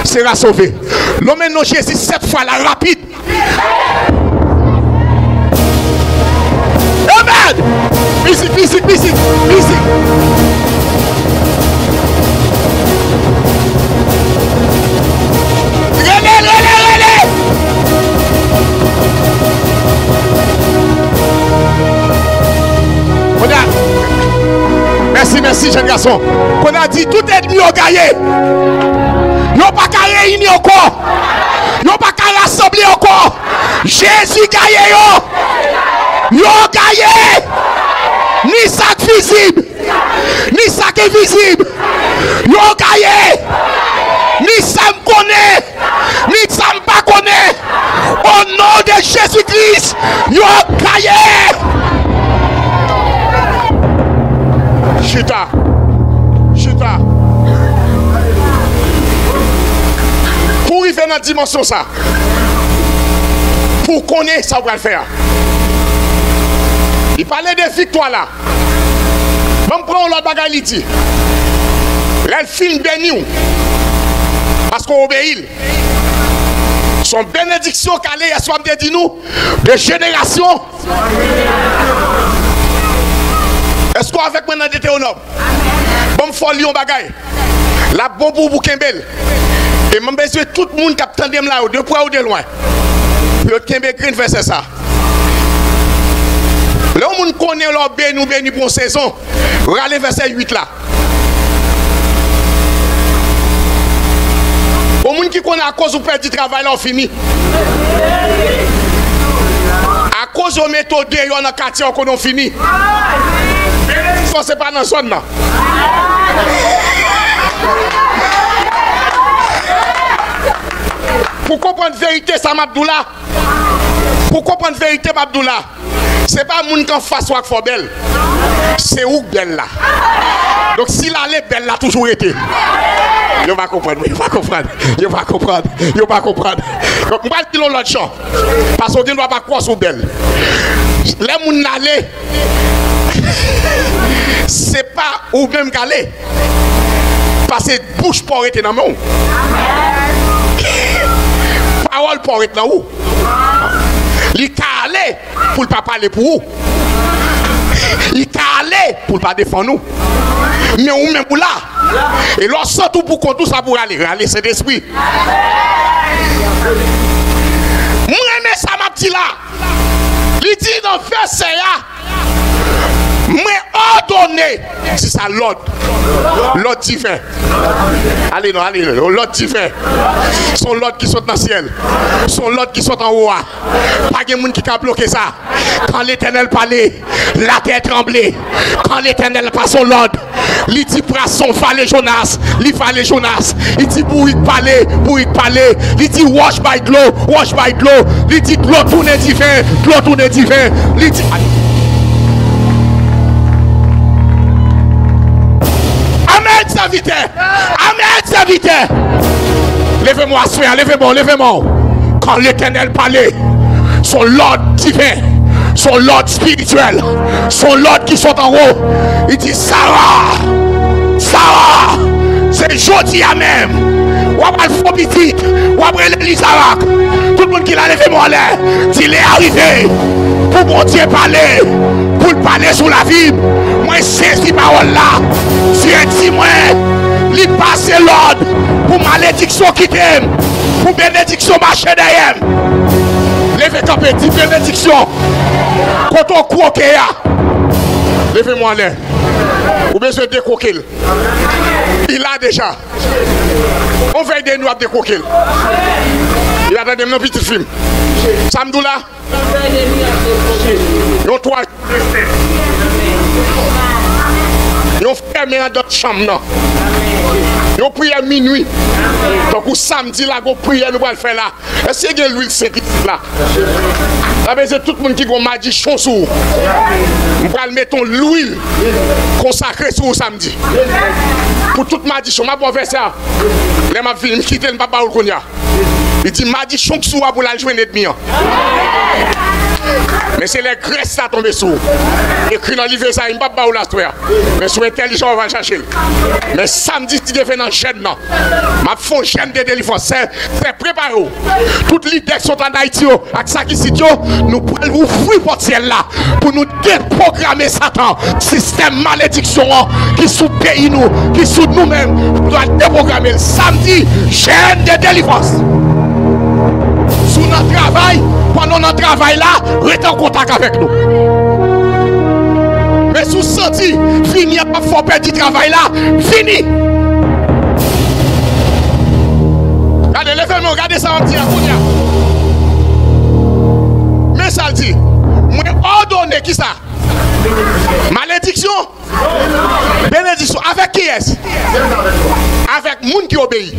Speaker 1: sera sauvé. L'homme non Jésus 7 fois la rapide. Amen. Musique. Relais. Merci, jeune garçon. Qu'on a dit tout ennemi au gagné. Ils n'ont pas qu'à réunir encore. Ils n'ont pas qu'à rassembler encore. Jésus gagné. Ils ont gagné. Ni ça visible, ni ça invisible. Ils ont gagné. Ni ça me connaît, ni ça me pas connaît. Au nom de Jésus-Christ, ils ont gagné. Chita. Pour arriver dans la dimension ça, pour connaître ça, on va le faire. Il parlait de victoire là. Même prendre l'autre bagaille, il dit. Là, le film béni. Parce qu'on obéit. Son bénédiction qu'elle est, soit dit nous, de génération. Est-ce qu'on avec moi dans Deutéronome? Bon, il faut lire un bagaille. La bombe pour Kembel. Et même besoin tout le monde qui a tendu là, de près ou de loin. Le Kembel Green fait ça. Là, on connaît leur béni pour une saison. Regardez verset 8 là. Au monde qui connaît à cause du père du travail, là, on finit. cause de méthode, il y a un quartier qu'on a fini. Ça, c'est pas dans la zone. Pour comprendre la vérité, ça m'Abdoula. Pour comprendre la vérité, m'Abdoula. C'est pas moun qui en face ou qui belle. C'est où belle là. Donc si la belle là toujours été. Yo va comprendre, yo va comprendre, yo va comprendre, yo va comprendre. Donc on va dire l'autre chant. Parce qu'on ne doit pas croire sur belle. Les moun n'allez. C'est pas ou même qu'aller. Parce que bouche pour être dans mon. Parole pour être dans où. Il calé pour ne pas parler pour vous. Il calé pour ne pas défendre nous. Mais ou même pour là. Et lorsque tout pour qu'on tout ça pour aller cet esprit. Moi aimé ça m'a petit là. Il dit dans verset là. Mais ordonné, c'est ça l'ordre. L'ordre divin. Allez, non, allez, l'ordre divin. Son l'ordre qui sont dans le ciel. Son l'ordre qui sont en haut. Pas de monde qui a bloqué ça. Quand l'Éternel parlait, la terre tremblait. Quand l'Éternel passe son l'ordre, il dit Prasson, fallait Jonas. Il fallait Jonas. Il dit Bourrique parler. Il dit wash by glow. Il dit glow tourne divin. Il dit. Amen, serviteur. Levez-moi, frère, levez-moi. Quand l'Éternel parlait, son l'ordre divin, son l'ordre spirituel, son l'ordre qui sont en haut, il dit Sarah, c'est jeudi à même. Ou après le faux petit, ou après l'Elisarac, tout le monde qui l'a levé moi là, il est arrivé pour mon Dieu parler, pour parler sur la vie. Moi, c'est ces paroles-là. Dieu dit, moi, il passe l'ordre pour malédiction qui t'aime, pour bénédiction marcher derrière. Levez ton petit bénédiction. Quand on croque, levez-moi là. Vous besoin de décoquer. Il a déjà. On veille des noirs de décoquer. Il a dans un petit film. Samdoula. Nous trois. Nous fermons dans notre chambre. Nous prions à minuit. Donc samedi là, nous prions, nous allons le faire là. Est-ce qu'il y a l'huile sainte là? C'est tout le monde qui va magicien sur. Nous allons mettre l'huile consacrée sur samedi. Pour toute magicien, je vais faire ça. Je vais quitter le papa. Il dit magicien qui soit pour la joindre ennemi. Mais c'est les graisses qui tombent sous. Écrit dans le livre, ça, il ne va pas la soirée. Mais sur intelligent, on va chercher. Mais samedi, si tu es dans le gêne, ma fond gêne de délivrance. C'est préparé. Toutes les idées sont en Haïti, avec ça qui s'y nous pouvons ouvrir le ciel là pour nous déprogrammer Satan. Système malédiction qui sous pays nous, qui sous nous-mêmes, nous devons déprogrammer. Samedi, gêne de délivrance. Sous notre travail, pendant notre travail là, restez en contact avec nous. Mais sous senti, fini à pas faire perdre du travail là, fini. Regardez, levez-moi, regardez ça en petit. Mais ça le dit, moi ordonné qui ça? Malédiction? Bénédiction. Avec qui est-ce? Avec monde qui obéit.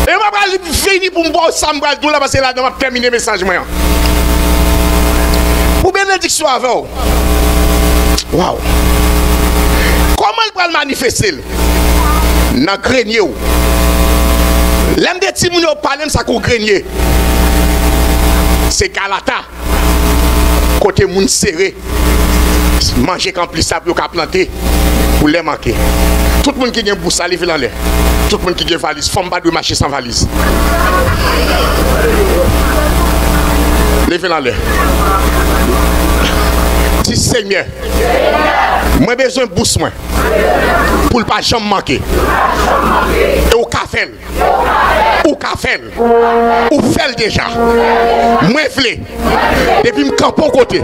Speaker 1: Et je vais finir pour me voir ça, parce que là, je vais terminer le message. Pour bénédiction avant. Waouh! Comment il va manifester? Dans le grenier. L'un des petits gens qui parlent, c'est qu'on grenier. C'est Galata. Côté moun serré. Manger quand plus ça pour planter. Pour les manquer. Tout le monde qui a un bousse à lever dans l'air. Tout le monde qui a une valise. Femme pas de marcher sans valise. Levez dans l'air. Dis Seigneur. Moi besoin de bousse moi. Pour ne pas jamais manquer. Et au café. Ou café. Ou fait déjà. Moi vle. Depuis me campe au côté.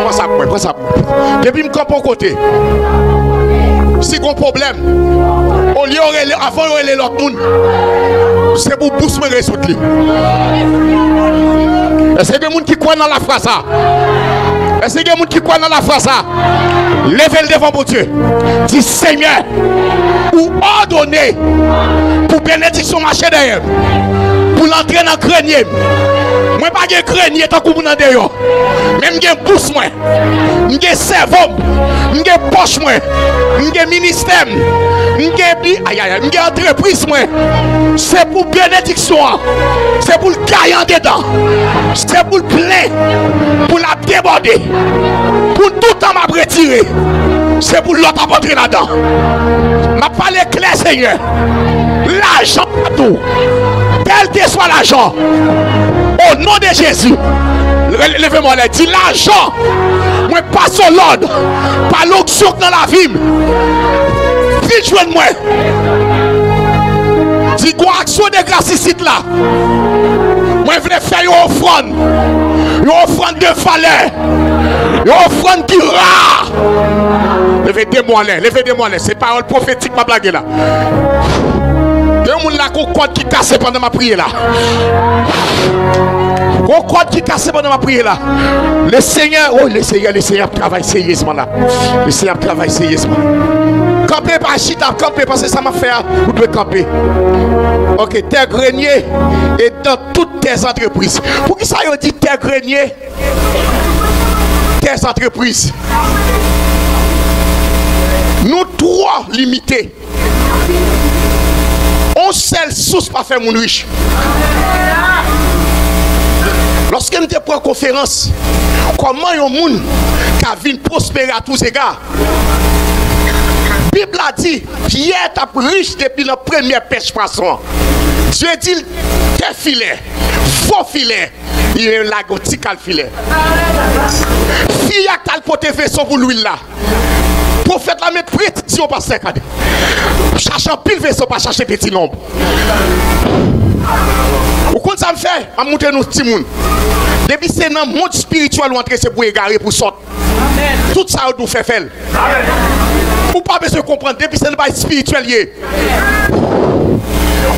Speaker 1: Prends ça. Depuis me campe au côté. Si on a un problème, Au lieu avant de relais l'autre monde, c'est pour booster mes résultats. Est-ce que les gens qui croient dans la phrase ça? Est-ce que les gens qui croient dans la phrase ça? Levez le devant pour Dieu. Dis Seigneur, ou ordonner pour bénédiction marcher derrière. Pour l'entrer dans le grenier. Moi pas de grenier tant que vous n'avez pas. Même j'ai pousse moi. J'ai cerveau. J'ai poche moi. J'ai ministère. J'ai entreprise moi. C'est pour bénédiction. C'est pour le gagnant dedans. C'est pour le plein. Pour la déborder. Pour tout le temps m'a retiré. C'est pour l'autre apporter là-dedans. M'a parlé clair Seigneur. L'argent tout. Quel que soit l'argent, au nom de Jésus, levez-moi là, dis l'argent, moi passe au l'ordre, par l'onction dans la vie, vite joigne-moi, dis quoi action de grâce ici là, moi je vais faire une offrande de valeur, une offrande qui rare, levez-moi là, c'est parole prophétique ma blague là. Il y a un code qui casse pendant ma prière là. Un code qui casse pendant ma prière là. Le Seigneur travaille sérieusement là. Le Seigneur travaille sérieusement. Camper par chita, camper parce que ça m'a fait. Vous devez camper. Ok, terre grenier et dans toutes tes entreprises. Pour qui ça dit terre grenier? Tes entreprises. Nous trois limités. On seule source pour faire mon riche. Lorsque nous te prends conférence, comment un monde qui vient prospérer à tous égards? La Bible a dit, Pierre est riche depuis la première pêche poisson. Dieu dit, tes filets, faux filets, il y a un lagotical filet. Fille a tal poté vaisseau pour l'huile là. Prophète la met prête si on passe cadet. Cherchant pile vaisseau pas chercher petit nombre. Ou quand ça me fait, à monter nous petit monde. Depuis c'est dans le monde spirituel ou entrer c'est pour égarer pour sortir. Tout ça nous fait faire. Ou pas besoin de comprendre depuis c'est pas spirituel.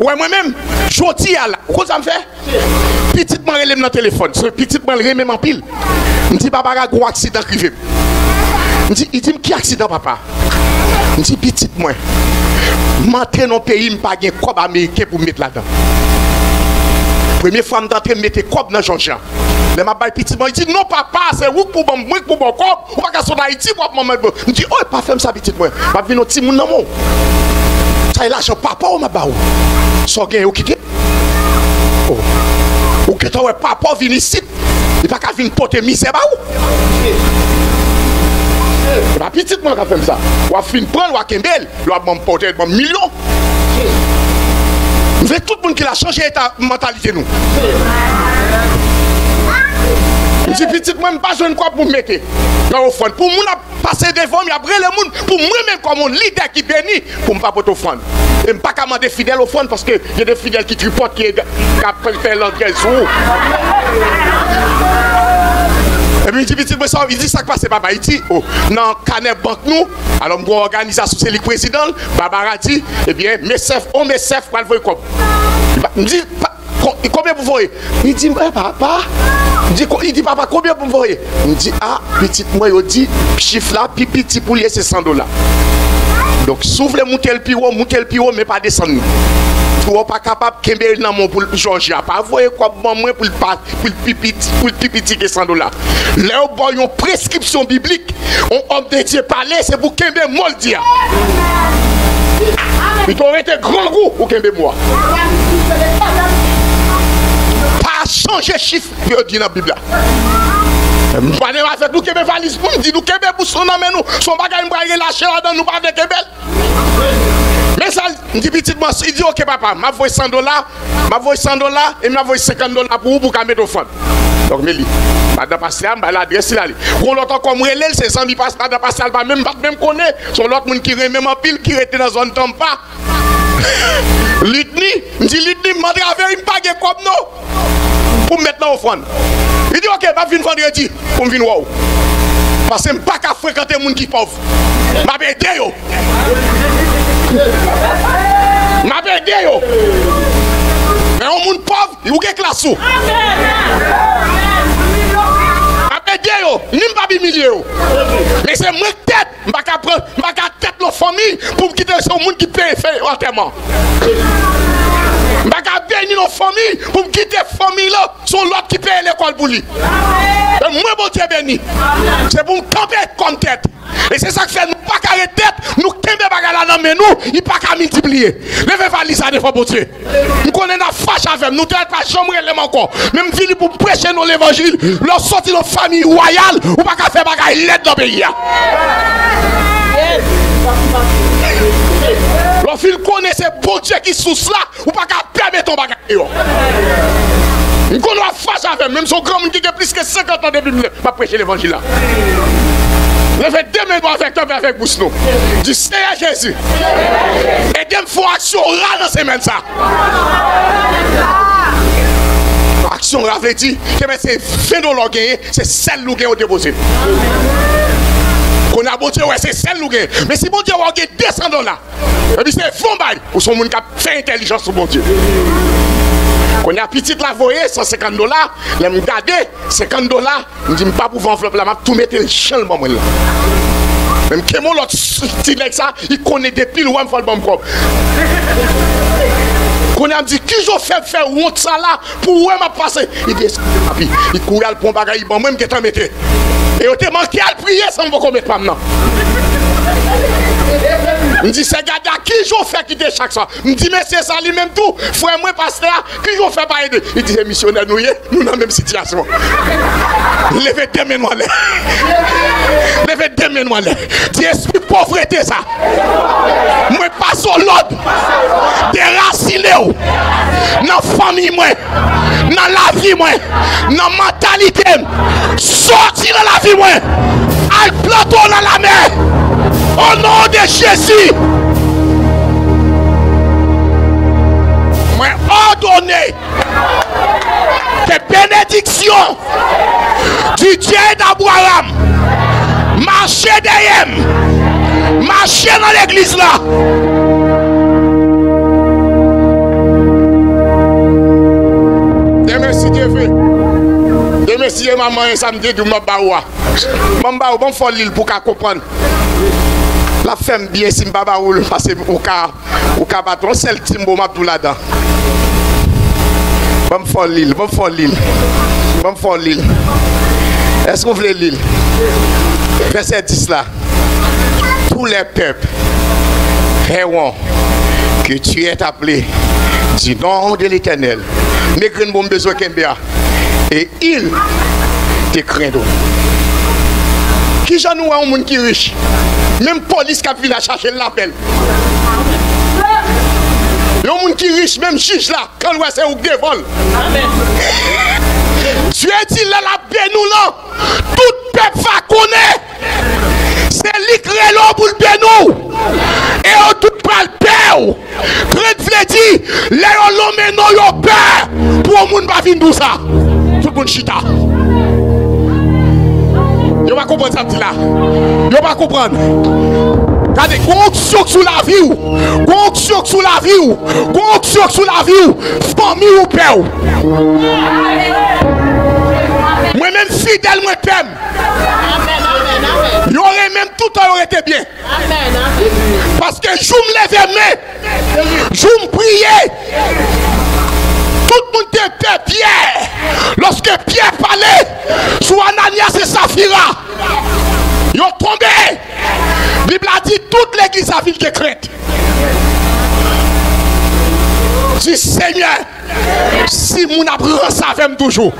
Speaker 1: Ouais moi-même, je dis à la. Comment ça me fait? Petite moi relève dans le téléphone. Ce petite moi relève en pile. Je dis papa a gros accident privé. Il dit qui accident papa? Je dis petite moi. M'entrer dans le pays, je n'ai pas de cob américain pour mettre là-dedans. Première fois d'entrer, je mettais cob dans Jean-Jean. Je m'appelle petit moi, il dit non papa, c'est où pour bon cob, ou pas qu'à son Haïti pour maman. Je dis oh, pas faire ça petit moi. Je vais venir au petit monde dans mon. Ça est l'argent papa ou ma baou. Soit gain ou quitter. Oh. Ou que toi papa vient ici, il pas qu'à venir porter misère baou. La petite moi qui a fait ça. Ou a fin prendre ou a kembel, ou a m'emporter un million. Vous voyez tout le monde qui a changé ta mentalité nous. Je dis petite moi pas besoin de quoi pour mettre dans offrande. Pour moi passer devant mais après le monde pour moi-même comme un leader qui bénit pour me pas porter offrande. Et pas qu'à demander fidèle offrande parce que il y a des fidèles qui tripotent qui fait l'entrée sous. Et puis il dit ça qui passe papa il dit oh dans canet banque nous alors mon organisation c'est le président Barbara dit eh bien MESEF on MESEF pour le voir comme il dit combien vous voyez il dit papa il dit papa combien vous voyez il dit ah petite moi il dit chiffre là petit pour lui c'est $100 donc souffle monter le piro mais pas descendre ou pas capable de dans mon pour Georgia pas voyer quoi moi pour le pipiti que $100 là on une prescription biblique on homme de Dieu parler c'est pour Kembe moldia il t'aurait été grand goût pour Kembe moi pas changer chiffre dit dans la Bible là nous pas avec nous Kembe valise pour nous dit nous Kembe pour son mais nous son bagage nous va lâcher là dans nous pas avec Kembe. Mais ça, il dit petit moi, il dit ok papa, m'a voyé $100, m'a voyé $100 et m'a voyé $50 pour vous pour mettre au fond. Donc Mélie, madame Pascal, l'adresse là. Pour l'autre comme relève, c'est 100 000 madame Pascal pas même connaît, son l'autre monde qui remet en pile qui était dans zone tombe pas. Litni, il dit Litni, m'a travers il pas comme non pour mettre dans au fond. Il dit ok, m'a venir vendredi pour me venir wow. Parce que je ne peux pas fréquenter les gens qui sont pauvres. Je vais aider.
Speaker 2: aider yo. Mais un monde pauvre, il ou classe sous. Aider yo, ni pas humilier yo. Mais c'est moi tête, m'pa ka prendre, m'pa ka tête nos familles pour quitter ce monde qui paye fait enterrement. M'pa ka bénir nos familles pour quitter famille là, son l'autre qui paye l'école pour lui. Moi bon Dieu béni. C'est pour me camper comme tête. Et c'est ça que fait nous pas carré tête, nous kembe bagala dans mais nous, il pas qu'à multiplier. Levez valise ça des fois bon Dieu. Nous connaissons la fâche avec nous, t'es pas jamais relève encore. Même fini pour prêcher dans l'évangile, leur sortir dans famille royale, ou pas qu'à faire bagaille l'aide dans le pays. Leur fil connaît ces bon Dieu qui sous là, ou pas qu'à permettre ton bagaille. Nous connaissons la fâche avec même son grand monde qui a plus que 50 ans depuis m'a prêcher l'évangile là. Levez deux mains avec toi et avec bouche nous. Du Seigneur Jésus. Et deux fois action là dans ces mains ça. Action là veut dire que c'est 20 $ gagné, c'est celle nous gagne au déposer. Qu'on a bon Dieu, ouais, c'est celle nous gagne. Mais si bon Dieu va gagner $200, et puis c'est fond bail, ou son monde qui a fait intelligence sur bon Dieu. Qu'on a petit la voyer $150, là me garder $50, me dit pas pour enveloppe là, m'a tout mettre le champ le moment là. Même que mon l'autre petit like ça, il connaît des piles ou me fait le bon propre. Qu'on a dit qui je faire honte ça là pour où m'a passé. Il dit papi, il courait le pont bagaille bon même que t'en mettais. Et on te manqué à prier sans me commettre pas maintenant. Je dis, c'est gars qui j'en fais quitter chaque soir. Je dis, mais c'est ça lui-même tout. Frère, moi, pasteur, qui j'en fais pas aider. Il dit, missionnaire, nous dans la même situation. Levez deux mains noirs. Levez deux mains noirs. Dis, esprit pauvreté, ça. Moi, passe au l'ordre. Déraciné. Dans la famille, moi. Dans la vie, moi. Dans la mentalité. Sorti dans la vie, moi. Al plateau dans la mer. Au nom de Jésus, moi ordonné que bénédiction du Dieu d'Abraham marcher derrière, marcher dans l'église là. Merci Dieu fait. Merci maman et samedi du Mabawa. Maman bon faut l'île pour qu'à comprendre. La femme bien si m'baba roule parce que au cas patron c'est le timbo m'a tout là-dedans. Bon faut l'île. Est-ce qu'on veut l'île? Verset 10 là. Tous les peuples verront que tu es appelé du nom de l'Éternel. Mais grand bon besoin qu'embia et il te craindront. Qui j'en ai un monde qui est riche? Même police qui vient chercher l'appel. Le monde qui est riche, même juge là, quand on c'est où des vols. Dieu dit là, la paix nous là, tout peuple va connaître. C'est lui qui est là pour le paix nous. Et on tout pas le paix. Quand veut dire, les hommes non yo peur pour le monde va venir tout ça. Tout le monde chita. Vous ne comprenez pas ça là. Vous ne comprenez pas. Regardez, connexion sur la vie. Connexion sur la vie. Connexion sur la vie. Famille ou père. Moi-même fidèle, moi père. Il aurait même tout le temps été bien. Parce que je me lève main. Je me priais. Tout le monde était Pierre. Lorsque Pierre parlait, sous Ananias et Saphira, ils ont tombé. La Bible a dit toute l'église a ville de crainte. Dis Seigneur, si mon apprend ça avec toujours,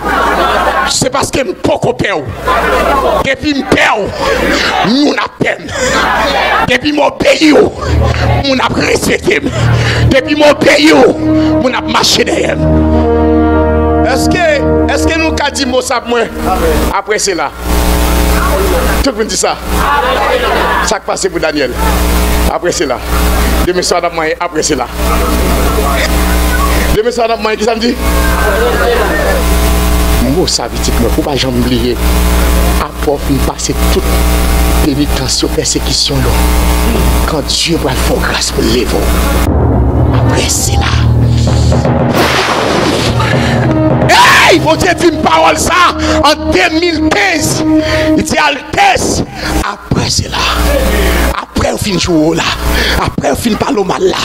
Speaker 2: c'est parce que je ne peux pas peur. Depuis que je perds, nous avons peine. Depuis que je m'obéis, nous avons respecté. Depuis que je m'obéis, nous avons marché derrière. Est-ce que nous avons dit mot ça moi après cela? Tout le monde dit ça. Ça qui passe pour Daniel. Après cela. Demain soir, après cela. Demain soir, qui ça me dit? Moi, ça veut dire que je ne peux pas jamais oublier. Après, il passe toute pénitence, persécution. Quand Dieu va faire grâce pour les vôtres. Après c'est là. Hey, mon Dieu dit une parole ça en 2015. Il dit Altesse. Après c'est là. Après on finit jouer là. Après on finit parler mal là.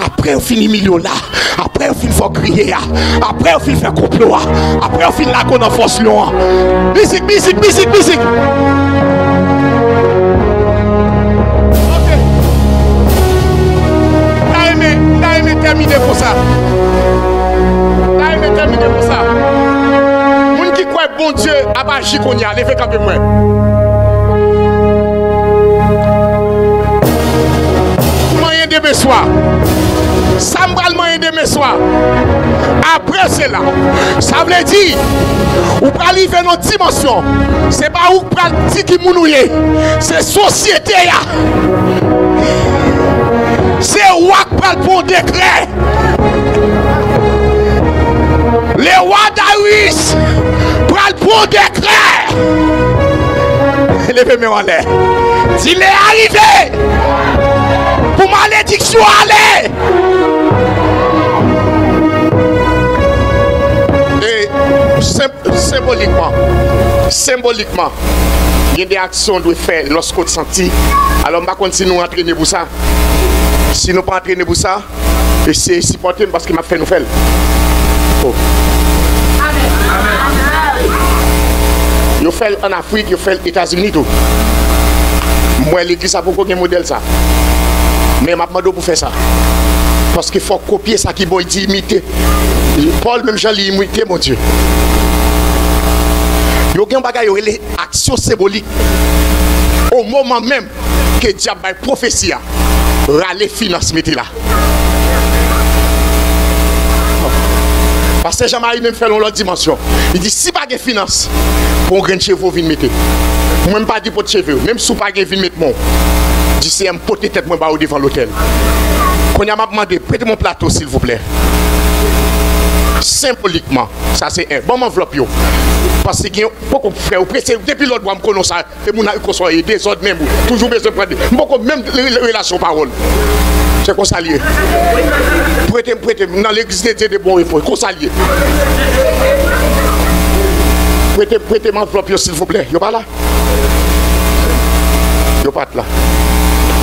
Speaker 2: Après on finit million là. Après on finit faire crier là. Après on finit faire complot. Après on finit là qu'on en force loin. Musique. T'as aimé terminer pour ça. Moun qui croit bon Dieu a pas agi qu'on y a, levez quand même moi. Moyen de me soir. Sambral moyen de me soir. Après c'est là. Ça veut dire ou pas arriver dans une dimension. C'est pas où pas dire qui mounouye. C'est société ya. C'est roi qui parle pour décret. Les rois d'Aris prennent pour décret. Levez-moi en l'air. S'il est arrivé pour malédiction aller. Et symboliquement, il y a des actions de faire lorsqu'on sentit. Alors, on va continuer à entraîner pour ça. Si nous ne pas entraîner pour ça, c'est supporter parce qu'il m'a fait nous faire. Oh. Vous faites en Afrique, vous faites aux États-Unis tout. Moi, l'église, ça pour un modèle ça. Mais je demande pour faire ça. Parce qu'il faut copier ça qui est dit imiter. Paul, même Jean, imité, mon Dieu. Il y a un bagage, il y a des actions symboliques. Au moment même que diable a prophétie, râler finance, mettez là. Parce que Jean-Marie même fait l'autre dimension. Il dit si pas de finance, pour un grain de cheveux, vous mettez. Même pas de pot de cheveux, même si pas de vin mettre mon. Je dis c'est un pot de tête moi devant l'hôtel. Quand il m'a demandé prêtez mon plateau s'il vous plaît. Symboliquement, ça c'est un bon enveloppe yo. Parce que beaucoup de frères, depuis l'autre mois, je connais ça, et mon ami des autres même, toujours besoin de prendre. Beaucoup même relation parole. C'est qu'on s'allie. Prêtez, dans l'église de bons réponses, qu'on s'allie. Prêtez mon enveloppe s'il vous plaît. Yo pas là? Yo pas là.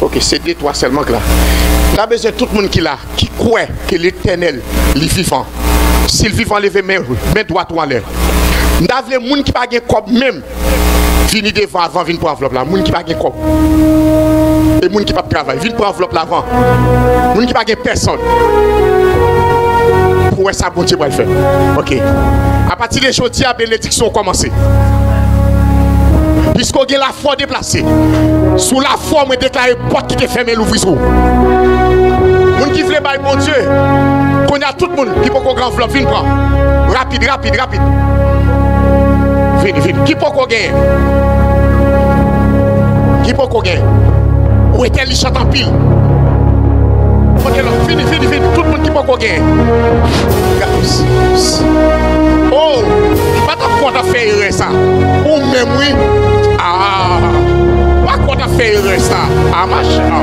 Speaker 2: Ok, c'est des toi seulement là. Là, besoin de tout le monde qui là, qui croit que l'Éternel est vivant. S'il vivant, levez main droite ou en l'air. Nous avons les gens qui n'ont pas de corps même. Fini devant avant, venez pour enveloppe là. Les gens qui n'ont pas de corps. Et les gens qui n'ont pas de travail, venez pour enveloppe là avant. Les gens qui n'ont pas de personne. Pour ça, bon Dieu va le faire. Ok. À partir de aujourd'hui, la bénédiction a commencé. Puisqu'on a la foi déplacée. Sous la foi, on déclare porte qui est fermée, l'ouvrir. Les gens qui veulent bailler bon Dieu. Qu'on a tout le monde qui peut qu'on enveloppe, venez prendre. Rapide. Vite. Qui peut qu'on gagne? Où est-elle, il chante en pile? Ok, là, fini. Tout le monde qui peut qu'on gagne. Oh, il va t'avoir fait erreur ça. Ou même oui. Ah, pas quoi t'as fait erreur ça. Ah, machin.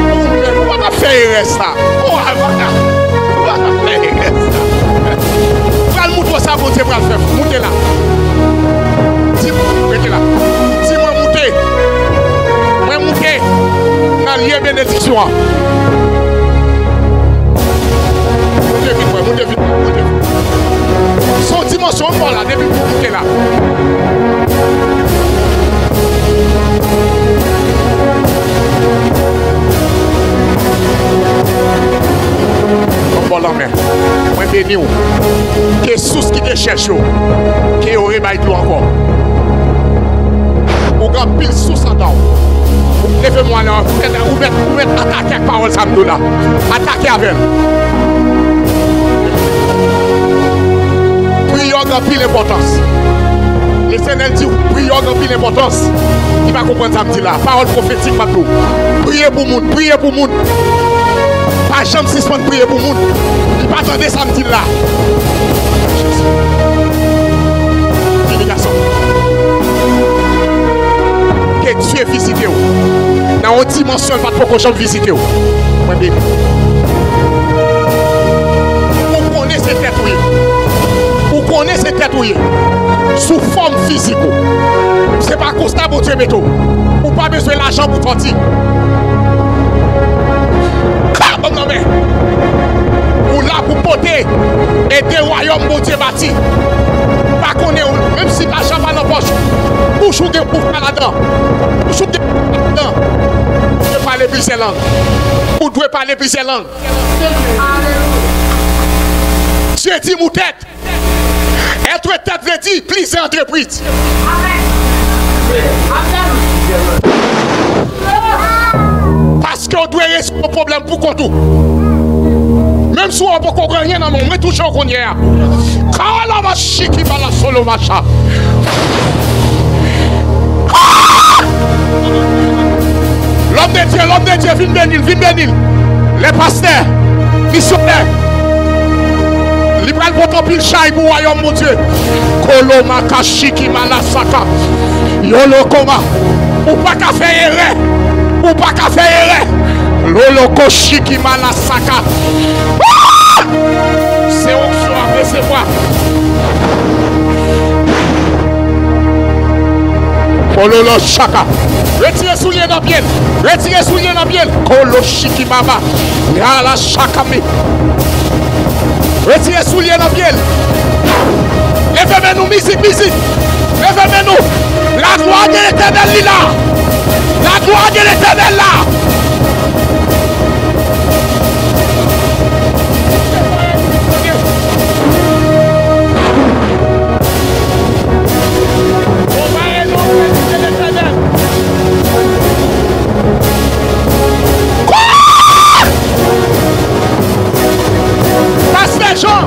Speaker 2: Ou même, quoi t'as fait erreur ça. Oh, quoi t'as fait erreur ça. Montez ça, bon Dieu, faire. Montez là. Dis-moi, montez. Moi, montez. Dans lieu bénédiction. Montez vite. Son dimension, voilà, depuis pour monter là. Bon, la main. Moi, béni ou. Que sous qui te cherche, qui aurait baillé tout encore. Ou grand pile sous en dedans. Levez-moi là, ou mettre attaquer avec parole samedi là. Attaquer avec. Prière grand pile importance. L'Éternel dit, prière grand pile importance. Il va comprendre samedi là. Parole prophétique maintenant. Priez pour le monde. Pas jamais suspendre prier pour le monde. Il va attendre samedi là. Que Dieu visite vous. Dans une dimension, pas de jamais visiter. Moi, bébé. Vous connaissez cette tête, oui. Vous connaissez cette tête, oui. Sous forme physique. C'est pas constat pour Dieu, métaux. Ou pas besoin d'argent pour sortir. Non, mais. Ou là pour porter et des royaumes pour Dieu bâti. Pas qu'on est, même si l'argent va dans la poche. Pour jouer pour faire là-dedans. Pour jouer là-dedans. Vous devez parler plusieurs langues. Vous devez parler plusieurs langues. Dieu dit mon tête. Être tête veut dire plusieurs entreprises. Parce qu'on doit résoudre le problème pour qu'on tout. Même si on ne peut pas rien dans le monde, mais toujours qu'on y est. Quand la machine qui va la solo macha. L'homme de Dieu, viens bénir. Les pasteurs, missionnaires. Libral pour pile chai pour royaume mon Dieu. Kolo makashiki malasaka. Yolo koma. Ou pas qu'à faire erreur. Ou pas qu'à faire erreur. Lolo koshiki malasaka. C'est onction à recevoir. Kolo shaka. Retirez souliers dans bien. Retirez souliers dans bien. Kolo shiki mama. Yala shakami. Retirez souliers dans bien. Levez-nous, musique. Levez-nous. La gloire de l'Éternel est là. La gloire de l'Éternel là. Pasteur Jean.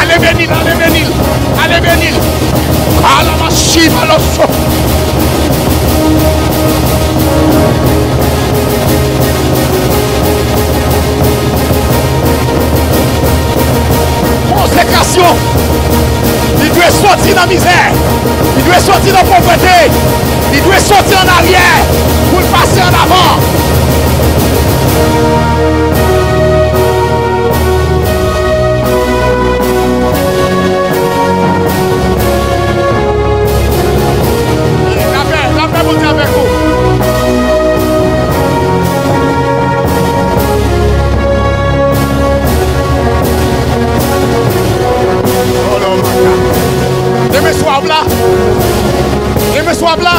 Speaker 2: Allez venir. À la machine à l'osso. Consécration. Il doit sortir dans la misère. Il doit sortir dans la pauvreté. Il doit sortir en arrière pour le passer en avant. La paix vous avec vous. Oh non, demain soir là. Demain soir là.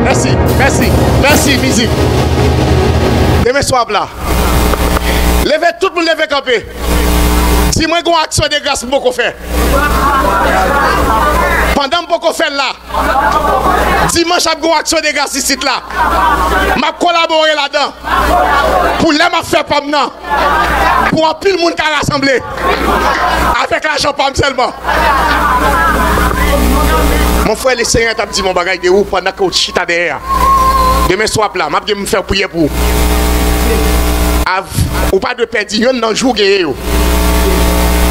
Speaker 2: Merci. Hey. Merci, musique. Demain soir là. Levez tout le monde, levez camper. Si moi j'ai une action de grâce pour qu'on fait. Pendant que qu'on fait là. Dimanche j'ai une action de grâce ici là. M'a collaboré là-dedans. Pour les m'a fait pas maintenant. Pour un pile monde qui a rassemblé. Avec l'argent pas seulement. Mon frère le Seigneur t'a dit mon bagage de où pendant que tu chita derrière. Demain soir là, m'a me faire prier pour. Ou pas de perdre yon dans jour guerrier.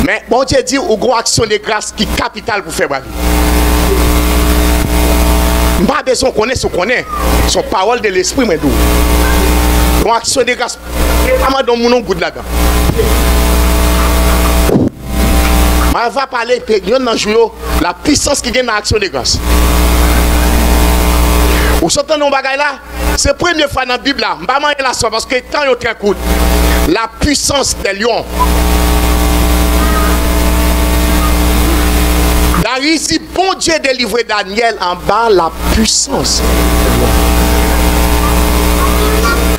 Speaker 2: Mais bon Dieu dit ou gros action de grâce qui capitale pour faire bague. Pas besoin qu'on connaît ce qu'on est. Son parole de l'esprit mais d'où. Gros action de grâce. Comment dans mon nom bout là-dedans. On va parler dans jour la puissance qui gagne dans l'action de grâce. Vous sortez dans bagay là, c'est la première fois dans la Bible là. Je ne vais pas la soirée parce que le temps est très court. La puissance des lions. Dans ici, bon Dieu délivré Daniel en bas la puissance.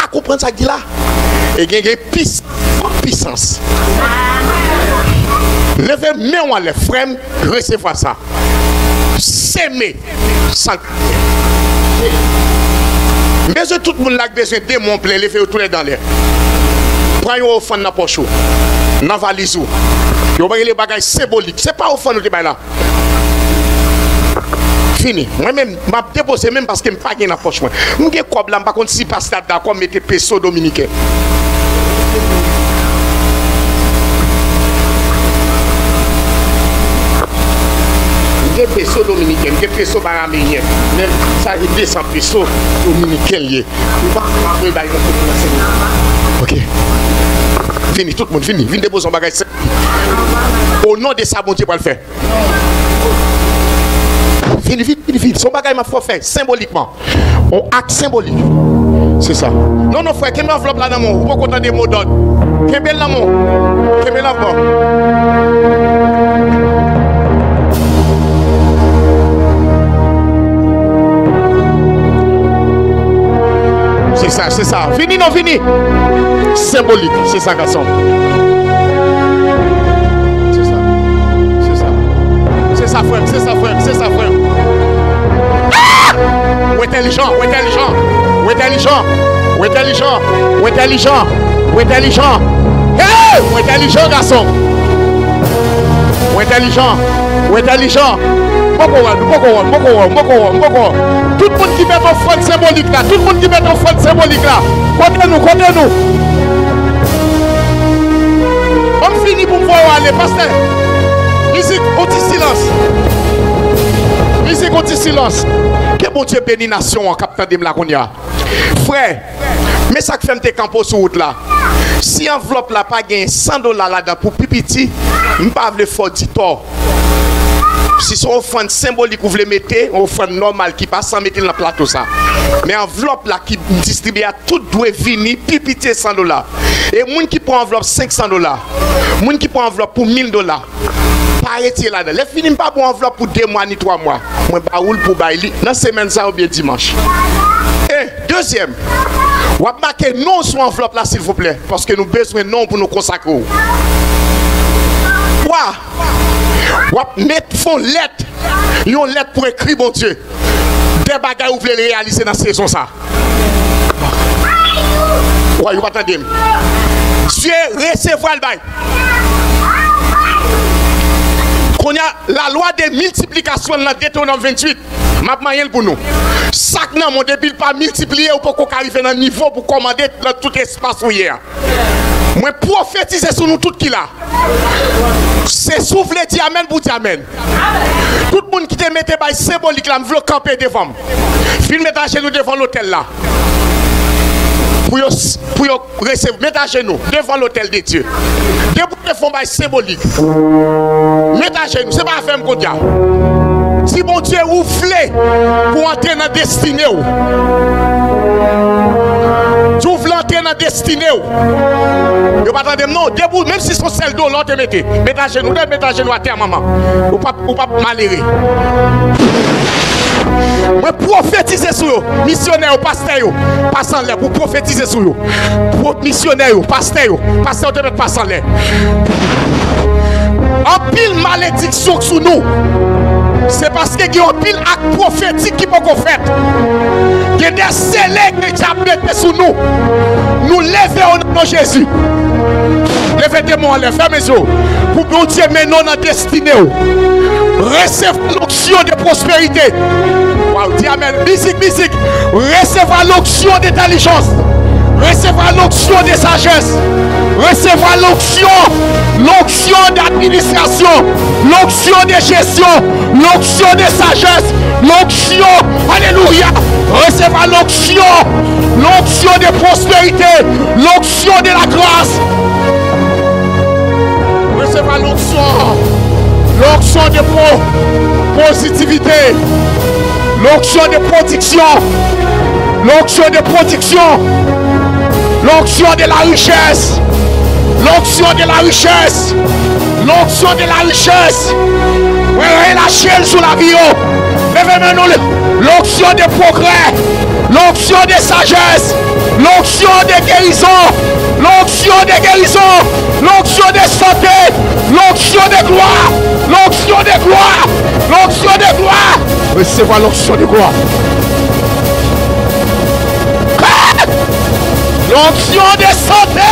Speaker 2: À comprendre ça dit là. Et il y a une puissance. Levez main les frères, recevez ça. S'aimer sans. Mais tout le monde a besoin de démon plein, les faire tourner dans l'air. Prends une offrande dans la poche, dans la valise. Vous voyez les bagages symboliques. Ce n'est pas offrande qui est là. Fini. Moi-même, je vais déposer même parce que je n'ai pas dans la poche. Je n'ai pas de par contre, si pas d'accord, mettez peso dominicain. Des pesos dominicains, des pesos baramériens, même ça il descend pesos dominicains liés. Ok. Fini, tout le monde, fini. Venez déposer un bagage. Au nom de ça, bon Dieu, pour le faire. Fini. Son bagage m'a fait symboliquement. On acte symbolique. C'est ça. Non, frère, qu'est-ce que l'enveloppe là dans mon? Vous pouvez entendre des mots d'ordre. Qu'est-ce que l'amour? Qu'est-ce que l'amour? C'est ça. Fini, non, fini. Symbolique, c'est ça, garçon. C'est ça, frère. Ah! Ou intelligent. Hey! Ou intelligent, garçon. Ou intelligent. Tout le monde qui met ton front symbolique là. Comptez-nous. On finit pour pouvoir aller, pasteur. Musique, silence. Que bon Dieu bénisse nation en captant de la Konya. Frère, mais ça que fait tes campos sur route là. Si enveloppe là pas gain $100 là-dedans pour pipiti, je ne pas le faire du tort. Si son offrande symbolique vous voulez mettre, offrande normale qui passe sans mettre dans le plateau ça. Mais enveloppe là qui distribue à tout doit venir pipiter $100. Et moun qui prend enveloppe $500, moun qui prend enveloppe pour $1000. Pas arrêter là-dedans. Les finis pas pour enveloppe pour 2 mois ni 3 mois. Moi pas roule pour bailler dans semaine ça ou bien dimanche. Et deuxième, on va marquer non sur enveloppe là s'il vous plaît parce que nous besoin non pour nous consacrer. On va mettre fond lettre. Une lettre pour écrire bon Dieu. Des bagages vous voulez réaliser dans la saison ça. Ouais, vous attendez. Dieu recevoir le bail. Qu'on y a la loi de multiplication dans Deutéronome 28. M'a moyen pour nous. Chaque nan mon débile pas multiplier ou pour qu'on arrive dans niveau pour commander dans tout espace où hier. Moi prophétiser sur nous tout qui là. C'est souffler dit amen pour dire amen. Tout le monde qui te mette bail symbolique là, me veut camper devant. Fin mettre à genoux devant l'hôtel là. Pour recevoir, mettre à genoux devant l'hôtel de Dieu. Debout de fond bail symbolique. Mettre à genoux, c'est pas faire me dire. Si mon Dieu ouvre pour entrer dans la destinée. Tu ouvres l'entrée dans la destinée. Vous pas attendre non, debout, même si son sel d'eau, l'autre mettez. Mettez à genoux à terre, maman. Ou pas malheureux. Moi prophétiser sur eux, missionnaire, pasteur, passant l'air pour prophétiser sur eux. Missionnaire, pasteur de mettre passant l'air. En pile malédiction sur nous. C'est parce qu'il y a un pile acte prophétique qui peut qu'on fait. Il y a des scellés qui mettent sur nous. Nous levons au nom de Jésus. Levez des mots, fermez les yeux. Pour que Dieu mène dans la destinée. Recevez l'onction de prospérité. Wow, dis amen. Musique. Recevez l'onction d'intelligence. Recevez l'onction de sagesse. Recevez l'onction d'administration, l'onction de gestion, l'onction de sagesse, l'onction, alléluia. Recevez l'onction de prospérité, l'onction de la grâce. Recevez l'onction de positivité, l'onction de protection, l'onction de protection, l'onction de la richesse. L'onction de la richesse. L'onction de la richesse. Relâchez sur la vie. L'onction de progrès. L'onction de sagesse. L'onction de guérison. L'onction de guérison. L'onction de santé. L'onction de gloire. L'onction de gloire. L'onction de gloire. Recevez l'onction de gloire. L'onction de santé.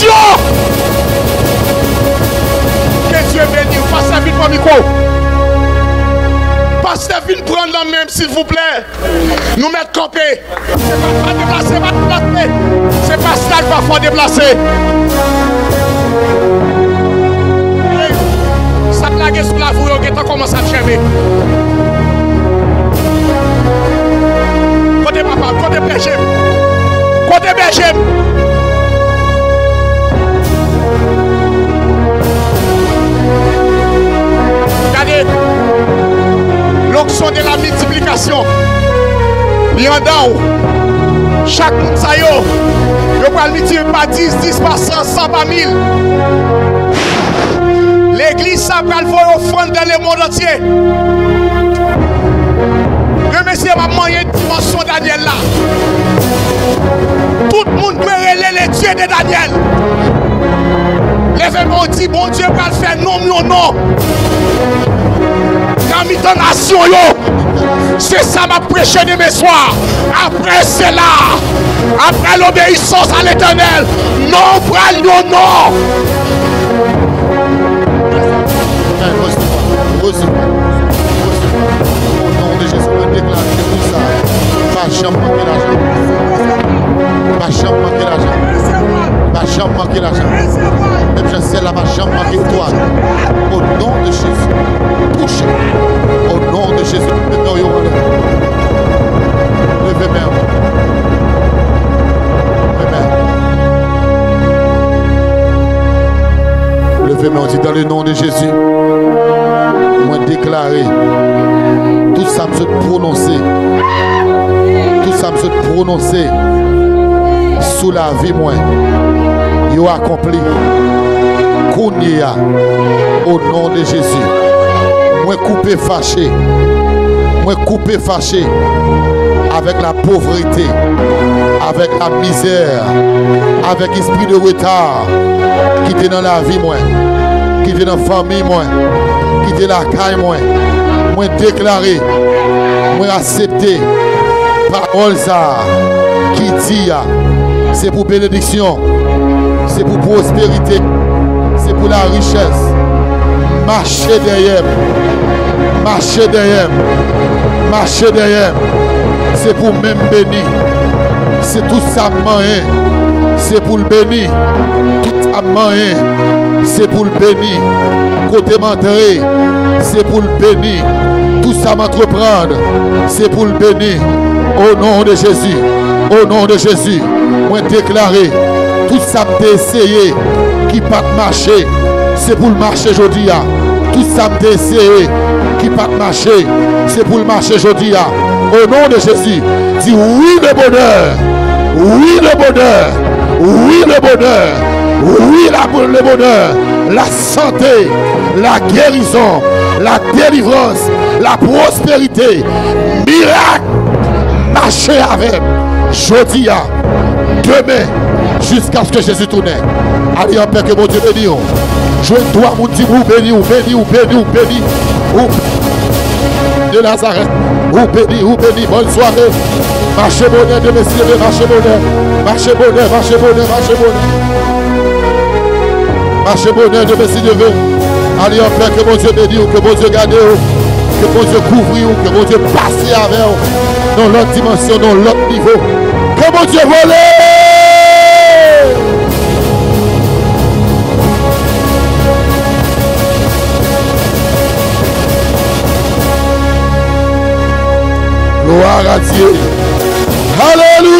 Speaker 2: libération. Que Dieu bénisse. Pasteur, vite pour le micro. Pasteur, vite prendre la même, s'il vous plaît. Nous mettre campé. Pas déplacer, pas déplacer. C'est Pasteur qui va faire déplacer. Ça blague sous la voie, on commence à chercher. Côté papa, côté berger. Côté berger. Regardez. L'onction de la multiplication. Il y en a chaque monde ça yo. Yo va multiplier par 10, 10 par 100, 100 par 1000. L'église ça va le faire offrande dans le monde entier. Remerciez ma moyen dimension Daniel là. Tout le monde peut relayer les dieux de Daniel. Lèvez-moi, dit bon Dieu va le faire non, non, non. Quand mi nation yo, c'est ça m'a prêché de mes soirs. Après cela, après l'obéissance à l'Éternel, non, bral, non, non.
Speaker 3: Au nom de Jésus, on déclare que tout ça, pas jamais manquer l'argent. Pas jamais manquer l'argent. Pas jamais manquer l'argent. Même je sais là, pas jamais manquer toi. Au nom de Jésus, touchez. Au nom de Jésus, maintenant, yo, levez main. Levez main, on dit dans le nom de Jésus. Moi déclaré, tout ça me se prononcer, tout ça me se prononcer sous la vie moi, il a accompli, Kounia, au nom de Jésus, moi coupé fâché avec la pauvreté, avec la misère, avec l'esprit de retard qui était dans la vie moi, qui était dans la famille moi, qui était la caille moi déclaré, moi accepté parole ça qui dit c'est pour bénédiction, c'est pour prospérité, c'est pour la richesse. Marchez derrière, c'est pour même bénir, c'est tout ça moyen, c'est pour le bénir, tout ça moyen, c'est pour le bénir, côté m'entrer, c'est pour le bénir, tout ça m'entreprendre, c'est pour le bénir, au nom de Jésus, moi déclaré, tout ça m'a essayé, qui pas marcher, c'est pour le marcher aujourd'hui, tout ça m'a essayé, qui pas marcher, c'est pour le marcher aujourd'hui, au nom de Jésus, dis oui le bonheur, oui le bonheur, oui le bonheur, oui le bonheur, la santé, la guérison, la délivrance, la prospérité, miracle, marcher avec, jeudi, demain, jusqu'à ce que Jésus tourne. Allez en paix, que mon Dieu bénisse. Je dois vous dire, vous bénis, de Nazareth, vous bénis, bonne soirée. Marchez bonheur de messieurs, marchez bonheur de messieurs de vœux. Allez en paix, que mon Dieu bénisse, que mon Dieu garde, que mon Dieu couvre, que mon Dieu passe avec vous dans l'autre dimension, dans l'autre niveau. Que mon Dieu vole. Gloire à Dieu. Alléluia.